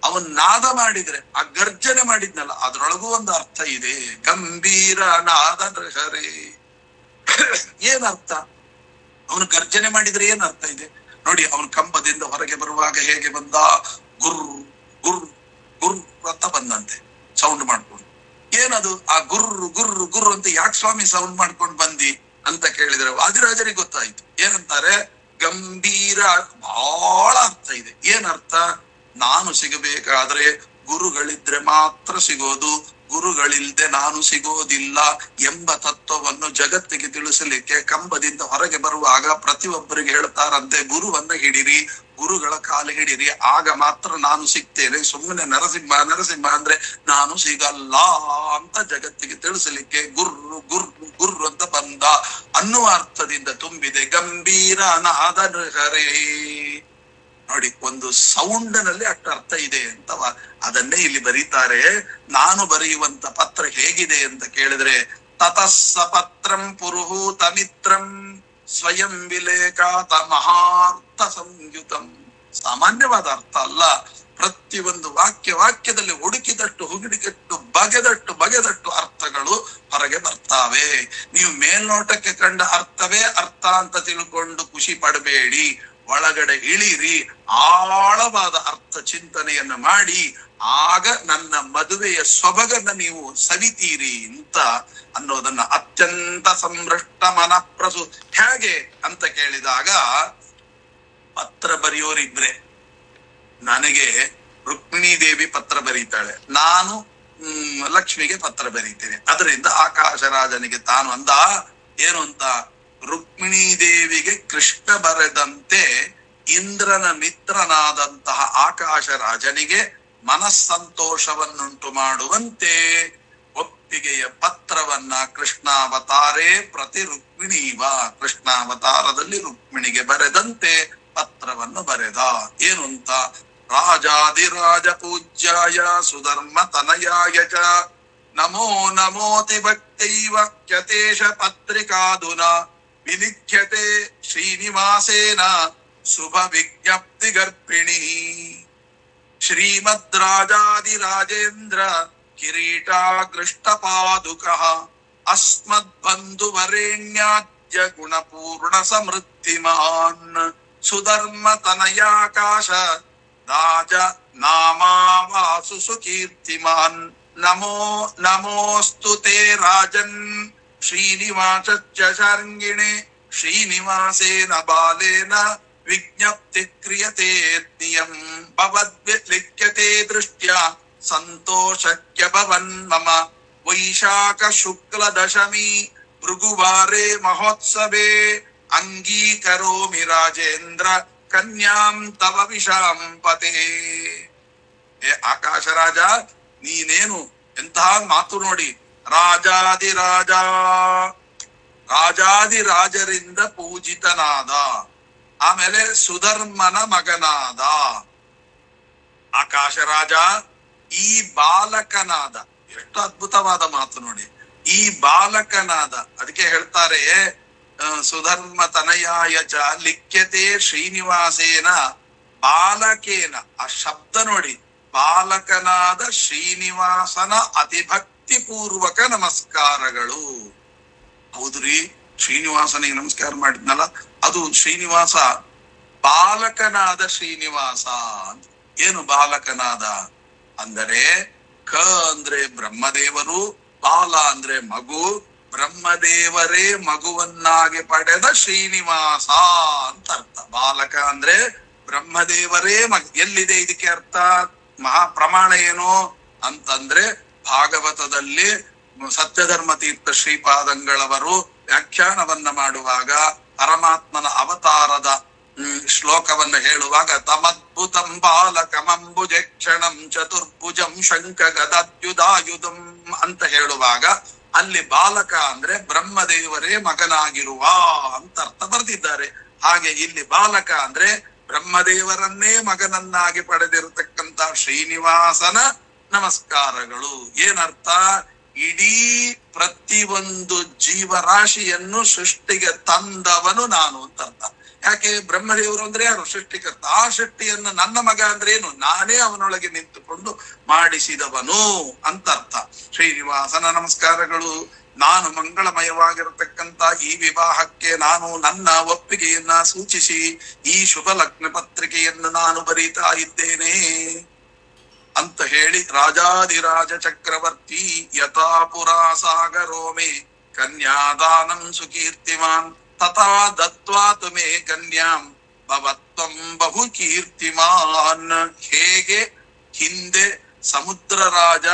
Speaker 2: ಅವನ್ ನಾದ ಮಾಡಿದ್ರೆ, ಆ ಗರ್ಜನೆ ಮಾಡಿದ್ನಲ್ಲ ಅದ್ರೊಳಗೂ ಒಂದು ಅರ್ಥ ಇದೆ. ಗಂಭೀರ ನಾದ ನೃಹರೇ. ಏನ್ ಅರ್ಥ? ಅವನು ಗರ್ಜನೆ ಮಾಡಿದ್ರೆ ಏನ್ ಅರ್ಥ ಇದೆ ನೋಡಿ. ಅವನು ಕಂಬದಿಂದ ಹೊರಗೆ ಬರುವಾಗ ಹೇಗೆ ಬಂದ? ಗುರ್ ಗುರ್ ಗುರ್ ಅಂತ ಬಂದಂತೆ ಸೌಂಡ್ ಮಾಡ್ಕೊಂಡು. ಏನದು ಆ ಗುರ್ರು ಗುರ್ರು ಗುರ್ರು ಅಂತ ಯಾಕೆ ಸ್ವಾಮಿ ಸೌಂಡ್ ಮಾಡ್ಕೊಂಡು ಬಂದಿ ಅಂತ ಕೇಳಿದ್ರೆ ವಾದಿರಾಜರಿಗೆ ಗೊತ್ತಾಯ್ತು. ಏನಂತಾರೆ? ಗಂಭೀರ. ಬಹಳ ಅರ್ಥ ಇದೆ. ಏನ್ ಅರ್ಥ? ನಾನು ಸಿಗಬೇಕಾದ್ರೆ ಗುರುಗಳಿದ್ರೆ ಮಾತ್ರ ಸಿಗೋದು, ಗುರುಗಳಿಲ್ದೆ ನಾನು ಸಿಗೋದಿಲ್ಲ ಎಂಬ ತತ್ವವನ್ನು ಜಗತ್ತಿಗೆ ತಿಳಿಸಲಿಕ್ಕೆ ಕಂಬದಿಂದ ಹೊರಗೆ ಬರುವಾಗ ಪ್ರತಿಯೊಬ್ಬರಿಗೆ ಹೇಳ್ತಾರಂತೆ, ಗುರುವನ್ನ ಹಿಡಿರಿ, ಗುರುಗಳ ಕಾಲು ಹಿಡಿರಿ, ಆಗ ಮಾತ್ರ ನಾನು ಸಿಗ್ತೇನೆ. ಸುಮ್ಮನೆ ನರಸಿಂಹ ನರಸಿಂಹ ಅಂದ್ರೆ ನಾನು ಸಿಗಲ್ಲ ಅಂತ ಜಗತ್ತಿಗೆ ತಿಳಿಸಲಿಕ್ಕೆ ಗುರ್ರು ಗುರ್ರು ಗುರ್ರು ಅಂತ ಬಂದ ಅನ್ನುವ ಅರ್ಥದಿಂದ ತುಂಬಿದೆ ಗಂಭೀರ ನಾದ ನೃಹರೇ. ನೋಡಿ, ಒಂದು ಸೌಂಡ್ ನಲ್ಲಿ ಅಷ್ಟು ಅರ್ಥ ಇದೆ ಅಂತ ಅದನ್ನೇ ಇಲ್ಲಿ ಬರೀತಾರೆ. ನಾನು ಬರೆಯುವಂತ ಪತ್ರ ಹೇಗಿದೆ ಅಂತ ಕೇಳಿದ್ರೆ ತತಸ್ಸ ಪತ್ರಂ ಪುರುಹೂತ ಮಿತ್ರಂ ಸ್ವಯಂ ವಿಲೇಖಾತ ಮಹಾರ್ಥ ಸಂಯುತಂ. ಸಾಮಾನ್ಯವಾದ ಅರ್ಥ ಅಲ್ಲ. ಪ್ರತಿಯೊಂದು ವಾಕ್ಯದಲ್ಲಿ ಹುಡುಕಿದಷ್ಟು ಹುಡುಕಿದಷ್ಟು ಬಗೆದಟ್ಟು ಅರ್ಥಗಳು ಹೊರಗೆ ಬರ್ತಾವೆ. ನೀವು ಮೇಲ್ನೋಟಕ್ಕೆ ಕಂಡ ಅರ್ಥವೇ ಅರ್ಥ ಅಂತ ತಿಳ್ಕೊಂಡು ಖುಷಿ ಪಡಬೇಡಿ. ಒಳಗಡೆ ಇಳಿರಿ, ಆಳವಾದ ಅರ್ಥ ಚಿಂತನೆಯನ್ನ ಮಾಡಿ, ಆಗ ನನ್ನ ಮದುವೆಯ ಸೊಬಗನ್ನ ನೀವು ಸವಿತೀರಿ ಅಂತ ಅನ್ನೋದನ್ನ ಅತ್ಯಂತ ಸಂಭ್ರಷ್ಟ ಮನಃಪ್ರಸು. ಹೇಗೆ ಅಂತ ಕೇಳಿದಾಗ, ಪತ್ರ ಬರೆಯೋರಿದ್ರೆ, ನನಗೆ ರುಕ್ಮಿಣೀ ದೇವಿ ಪತ್ರ ಬರೀತಾಳೆ, ನಾನು ಲಕ್ಷ್ಮಿಗೆ ಪತ್ರ ಬರೀತೇನೆ. ಅದರಿಂದ ಆಕಾಶರಾಜನಿಗೆ ತಾನು ಅಂದ ಏನು ಅಂತ, ರುಕ್ಮಿಣೀ ದೇವಿಗೆ ಕೃಷ್ಣ ಬರೆದಂತೆ ಇಂದ್ರನ ಮಿತ್ರನಾದಂತಹ ಆಕಾಶರಾಜನಿಗೆ ಮನಸ್ಸಂತೋಷವನ್ನುಂಟು ಮಾಡುವಂತೆ ಒಪ್ಪಿಗೆಯ ಪತ್ರವನ್ನ ಕೃಷ್ಣಾವತಾರೇ ಪ್ರತಿ ರುಕ್ಮಿಣೀವ, ಕೃಷ್ಣಾವತಾರದಲ್ಲಿ ರುಕ್ಮಿಣಿಗೆ ಬರೆದಂತೆ ಪತ್ರವನ್ನು ಬರೆದ. ಏನು ಅಂತ, ರಾಜಾದಿರಾಜ ಪೂಜ್ಯಾಯ ಸುಧರ್ಮ ತನಯಾಯ ಚ ನಮೋ ನಮೋತಿ ಭಕ್ತೈವ ಕ್ಯತೇಶ ಪತ್ರಿಕಾದುನ ವಿಲಿಖ್ಯತೆ ಶ್ರೀನಿವಾಸೇನ ಶುಭ ವಿಜ್ಞಪ್ತಿ ಗರ್ಭಿಣಿ ಶ್ರೀಮದ್ ರಾಜಾದಿರಾಜೇಂದ್ರ ಕಿರೀಟಾಗೃಷ್ಟ ಪಾದುಕಃ ಅಸ್ಮದ್ ಬಂಧು ವರೇಣ್ಯಾದ್ಯ ಗುಣಪೂರ್ಣ ಸಮೃದ್ಧಿಮಾನ್ ಸುಧರ್ಮ ತನಯಾಕಾಶ ರಾಜ ನಾಮಾವಾಸು ಸುಕೀರ್ತಿಮಾನ್ ನಮೋ ನಮೋಸ್ತು ತೇ ರಾಜನ್ ಶ್ರೀನಿವಾಸಶ್ಚ ಶಾರ್ಂಗಿಣೆ ಶ್ರೀನಿವಾಸೇನ ಬಾಲೇನ ವಿಜ್ಞಪ್ತಿ ಕ್ರಿಯತೆ ನಿಯಂ ಭವದ್ವಿಲಿಖ್ಯತೆ ದೃಷ್ಟ್ಯಾ ಸಂತೋಷಕ್ಯ ಭವನ್ ಮಮ ವೈಶಾಖ ಶುಕ್ಲ ದಶಮಿ ಭೃಗುವಾರೇ ಮಹೋತ್ಸವೇ ಅಂಗೀಕರೋಮಿ ರಾಜೇಂದ್ರ ಕನ್ಯಾಂ ತವ ವಿಷಾಂಪತೆ. ಹೇ ಆಕಾಶರಾಜ, ನೀನೇನು ಎಂತಹ ಮಾತು ನೋಡಿ, ರಾಜಾದಿರಾಜರಿಂದ ಪೂಜಿತನಾದ, ಆಮೇಲೆ ಸುಧರ್ಮನ ಮಗನಾದ ಆಕಾಶರಾಜ, ಈ ಬಾಲಕನಾದ. ಎಷ್ಟು ಅದ್ಭುತವಾದ ಮಾತು ನೋಡಿ, ಈ ಬಾಲಕನಾದ. ಅದಕ್ಕೆ ಹೇಳ್ತಾರೆ ಸುಧರ್ಮ ತನಯಾಯ ಚ ಲಿಖ್ಯತೆ ಶ್ರೀನಿವಾಸೇನ ಬಾಲಕೇನ. ಆ ಶಬ್ದ ನೋಡಿ, ಬಾಲಕನಾದ ಶ್ರೀನಿವಾಸನ ಅತಿಭಕ್ತಿ ಪೂರ್ವಕ ನಮಸ್ಕಾರಗಳು. ಹೌದ್ರಿ, ಶ್ರೀನಿವಾಸನಿಗೆ ನಮಸ್ಕಾರ ಮಾಡಿದ್ನಲ್ಲ, ಅದು ಶ್ರೀನಿವಾಸ ಬಾಲಕನಾದ ಶ್ರೀನಿವಾಸ. ಏನು ಬಾಲಕನಾದ ಅಂದರೆ, ಕ ಅಂದ್ರೆ ಬ್ರಹ್ಮದೇವರು, ಬಾಲ ಅಂದ್ರೆ ಮಗು, ಬ್ರಹ್ಮದೇವರೇ ಮಗುವನ್ನಾಗಿ ಪಡೆದ ಶ್ರೀನಿವಾಸ ಅಂತ ಅರ್ಥ. ಬಾಲಕ ಅಂದ್ರೆ ಬ್ರಹ್ಮದೇವರೇ ಎಲ್ಲಿದೆ ಇದಕ್ಕೆ ಅರ್ಥ? ಪ್ರಮಾಣ ಏನು ಅಂತಂದ್ರೆ, ಭಾಗವತದಲ್ಲಿ ಸತ್ಯಧರ್ಮ ತೀರ್ಥ ಶ್ರೀಪಾದಂಗಳವರು ವ್ಯಾಖ್ಯಾನವನ್ನ ಮಾಡುವಾಗ ಪರಮಾತ್ಮನ ಅವತಾರದ ಶ್ಲೋಕವನ್ನು ಹೇಳುವಾಗ, ತಮದ್ಭುತಂ ಬಾಲಕಮಂಬುಜಕ್ಷಣಂ ಚತುರ್ಭುಜಂ ಶಂಖ ಗದಾದ್ಯುಧಾಯುಧಂ ಅಂತ ಹೇಳುವಾಗ, ಅಲ್ಲಿ ಬಾಲಕ ಅಂದ್ರೆ ಬ್ರಹ್ಮದೇವರೇ ಮಗನಾಗಿರುವ ಅಂತ ಅರ್ಥ ಬರೆದಿದ್ದಾರೆ. ಹಾಗೆ ಇಲ್ಲಿ ಬಾಲಕ ಅಂದ್ರೆ ಬ್ರಹ್ಮದೇವರನ್ನೇ ಮಗನನ್ನಾಗಿ ಪಡೆದಿರತಕ್ಕಂತ ಶ್ರೀನಿವಾಸನ ನಮಸ್ಕಾರಗಳು. ಏನರ್ಥ? ಇಡೀ ಪ್ರತಿಯೊಂದು ಜೀವರಾಶಿಯನ್ನು ಸೃಷ್ಟಿಗೆ ತಂದವನು ನಾನು ಅಂತ ಅರ್ಥ. ಯಾಕೆ? ಬ್ರಹ್ಮದೇವರು ಅಂದ್ರೆ ಯಾರು? ಸೃಷ್ಟಿಕರ್ತ. ಆ ಸೃಷ್ಟಿಯನ್ನು ನನ್ನ ಮಗ ಅಂದ್ರೆ ಏನು? ನಾನೇ ಅವನೊಳಗೆ ನಿಂತುಕೊಂಡು ಮಾಡಿಸಿದವನು ಅಂತ ಅರ್ಥ. ಶ್ರೀನಿವಾಸನ ನಮಸ್ಕಾರಗಳು. ನಾನು ಮಂಗಳಮಯವಾಗಿರತಕ್ಕಂತ ಈ ವಿವಾಹಕ್ಕೆ ನಾನು ನನ್ನ ಒಪ್ಪಿಗೆಯನ್ನ ಸೂಚಿಸಿ ಈ ಶುಭ ಲಗ್ನ ಪತ್ರಿಕೆಯನ್ನು ನಾನು ಬರೀತಾ ಇದ್ದೇನೆ ಅಂತ ಹೇಳಿ, ರಾಜಾದಿರಾಜ ಚಕ್ರವರ್ತಿ ಯಥಾ ಪುರಾ ಸಾಗರೋ ಮೇ ಕನ್ಯಾದಾನಂ ಸುಕೀರ್ತಿಮಾನ್ ತಥಾ ದತ್ವಾ ತುಮೇ ಕನ್ಯಾಂ ಭವತ್ವಂ ಬಹು ಕೀರ್ತಿಮಾನ್. ಹೇಗೆ ಹಿಂದೆ ಸಮುದ್ರ ರಾಜ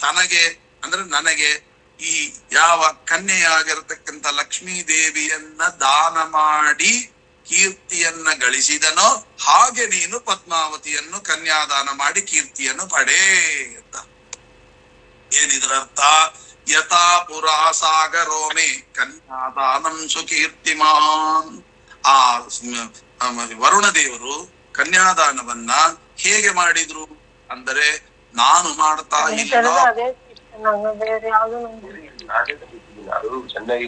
Speaker 2: ತನಗೆ ಅಂದ್ರೆ ನನಗೆ ಈ ಯಾವ ಕನ್ಯೆಯಾಗಿರತಕ್ಕಂತ ಲಕ್ಷ್ಮೀ ದೇವಿಯನ್ನ ದಾನ ಮಾಡಿ ಕೀರ್ತಿಯನ್ನ ಗಳಿಸಿದನೋ, ಹಾಗೆ ನೀನು ಪದ್ಮಾವತಿಯನ್ನು ಕನ್ಯಾದಾನ ಮಾಡಿ ಕೀರ್ತಿಯನ್ನು ಪಡೇ ಅಂತ. ಏನಿದ್ರ ಅರ್ಥ? ಯಥಾ ಪುರಾ ಸಾಗರೋಮೆ ಕನ್ಯಾದಾನಂ ಸುಕೀರ್ತಿಮಾನ್. ಆ ವರುಣ ದೇವರು ಕನ್ಯಾದಾನವನ್ನ ಹೇಗೆ ಮಾಡಿದ್ರು ಅಂದರೆ, ನಾನು ಮಾಡ್ತಾ ಇಲ್ಲ,
Speaker 3: ಚೆನ್ನಾಗಿ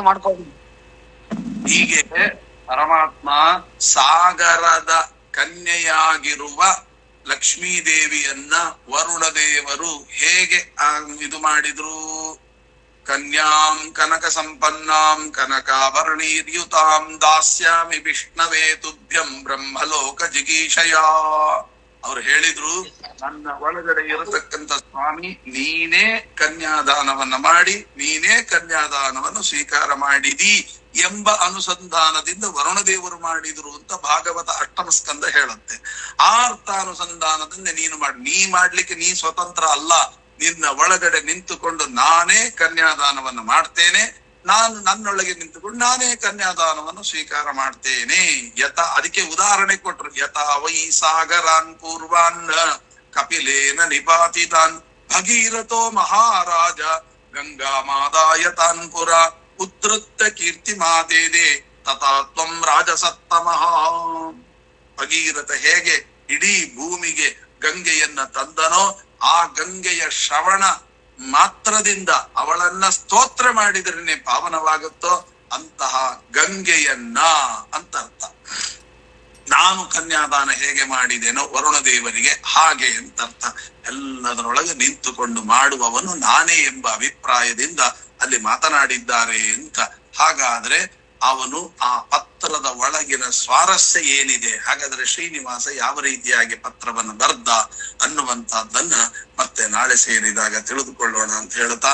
Speaker 1: ಮಾಡ್ಕೊಂಡು
Speaker 2: ಹೀಗೆ ಪರಮಾತ್ಮ ಸಾಗರದ ಕನ್ಯೆಯಾಗಿರುವ ಲಕ್ಷ್ಮೀದೇವಿಯನ್ನ ವರುಣದೇವರು ಹೇಗೆ ಇದು ಮಾಡಿದ್ರು? ಕನ್ಯಾಂ ಕನಕ ಸಂಪನ್ನಾಂ ಕನಕಾಭರಣೀರ್ಯುತಾಂ ದಾಸ್ಯಾಮಿ ವಿಷ್ಣವೇ ತುಭ್ಯಂ ಬ್ರಹ್ಮಲೋಕ ಜಿಗೀಷಯ. ಅವ್ರು ಹೇಳಿದ್ರು, ನನ್ನ ಒಳಗಡೆ ಇರತಕ್ಕಂತ ಸ್ವಾಮಿ ನೀನೇ ಕನ್ಯಾದಾನವನ್ನ ಮಾಡಿ ನೀನೇ ಕನ್ಯಾದಾನವನ್ನು ಸ್ವೀಕಾರ ಮಾಡಿದಿ ಎಂಬ ಅನುಸಂಧಾನದಿಂದ ವರುಣದೇವರು ಮಾಡಿದ್ರು ಅಂತ ಭಾಗವತ ಅಷ್ಟಮ ಸ್ಕಂದ ಹೇಳುತ್ತೆ. ಆ ಅರ್ಥಾನುಸಂಧಾನದಿಂದ ನೀ ಮಾಡ್ಲಿಕ್ಕೆ ನೀ ಸ್ವತಂತ್ರ ಅಲ್ಲ, ನಿನ್ನ ಒಳಗಡೆ ನಿಂತುಕೊಂಡು ನಾನೇ ಕನ್ಯಾದಾನವನ್ನು ಮಾಡ್ತೇನೆ, ನಾನು ನನ್ನೊಳಗೆ ನಿಂತುಕೊಂಡು ನಾನೇ ಕನ್ಯಾದಾನವನ್ನು ಸ್ವೀಕಾರ ಮಾಡ್ತೇನೆ. ಅದಕ್ಕೆ ಉದಾಹರಣೆ ಕೊಟ್ರು. ಯಥಾ ವೈ ಸಾಗರಾನ್ ಪೂರ್ವಾನ್ ಕಪಿಲೇನ ನಿಪಾತಿತಾನ್ ಭಗೀರಥೋ ಮಹಾರಾಜ ಗಂಗಾ ಮಾದಾಯ ತಾನ್ ಪುರ ಉತ್ತೃತ್ತ ಕೀರ್ತಿ ಮಾತೇದೆ ತಥಾ ತ್ವಂ ರಾಜಸತ್ತಮಃ. ಭಗೀರಥ ಹೇಗೆ ಇಡೀ ಭೂಮಿಗೆ ಗಂಗೆಯನ್ನ ತಂದನೋ, ಆ ಗಂಗೆಯ ಶ್ರವಣ ಮಾತ್ರದಿಂದ ಅವಳನ್ನ ಸ್ತೋತ್ರ ಮಾಡಿದ್ರೇನೆ ಪಾವನವಾಗುತ್ತೋ ಅಂತಹ ಗಂಗೆಯನ್ನ ಅಂತ ಅರ್ಥ. ನಾನು ಕನ್ಯಾದಾನ ಹೇಗೆ ಮಾಡಿದೇನೋ ವರುಣದೇವರಿಗೆ ಹಾಗೆ ಅಂತ ಅರ್ಥ. ಎಲ್ಲದರೊಳಗೆ ನಿಂತುಕೊಂಡು ಮಾಡುವವನು ನಾನೇ ಎಂಬ ಅಭಿಪ್ರಾಯದಿಂದ ಅಲ್ಲಿ ಮಾತನಾಡಿದ್ದಾರೆ ಅಂತ. ಹಾಗಾದ್ರೆ ಅವನು ಆ ಪತ್ರದ ಒಳಗಿನ ಸ್ವಾರಸ್ಯ ಏನಿದೆ, ಹಾಗಾದ್ರೆ ಶ್ರೀನಿವಾಸ ಯಾವ ರೀತಿಯಾಗಿ ಪತ್ರವನ್ನು ಬರ್ದ ಅನ್ನುವಂತಹದ್ದನ್ನ ಮತ್ತೆ ನಾಳೆ ಸೇರಿದಾಗ ತಿಳಿದುಕೊಳ್ಳೋಣ ಅಂತ ಹೇಳ್ತಾ,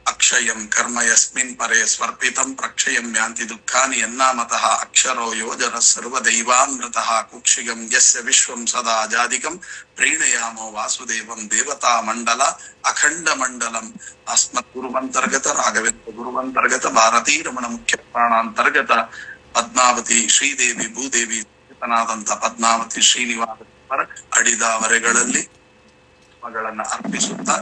Speaker 2: ಅಕ್ಷಯಂ ಕರ್ಮ ಯಸ್ಮಿನ್ ಪರೇ ಸ್ವರ್ಪಿತಂ ಪ್ರಕ್ಷಯಂ ಯಾಂತಿ ದುಃಖಾನಿ ಯನ್ನಾಮತಃ ಅಕ್ಷರೋ ಯೋಜನ ಸರ್ವದೈವಾಮೃತಃ ಕುಕ್ಷಿಗಂ ಯಸ್ಯ ವಿಶ್ವಂ ಸದಾ ಜಾದಿಕಂ ಪ್ರೀಣಯಾಮೋ ವಾಸುದೇವಂ ದೇವತಾ ಮಂಡಲ ಅಖಂಡ ಮಂಡಲಂ ಅಸ್ಮತ್ ಗುರುವಂತರ್ಗತ ರಾಘವೇಂದ್ರ ಗುರುವಂತರ್ಗತ ಭಾರತೀ ರಮಣ ಮುಖ್ಯ ಪ್ರಾಣಾಂತರ್ಗತ ಪದ್ಮಾವತಿ ಶ್ರೀದೇವಿ ಭೂದೇವಿ ನಾದಂತ ಪದ್ಮಾವತಿ ಶ್ರೀನಿವಾಸ ಅಡಿದ ವರೆಗಳಲ್ಲಿ ಅರ್ಪಿಸುತ್ತಾ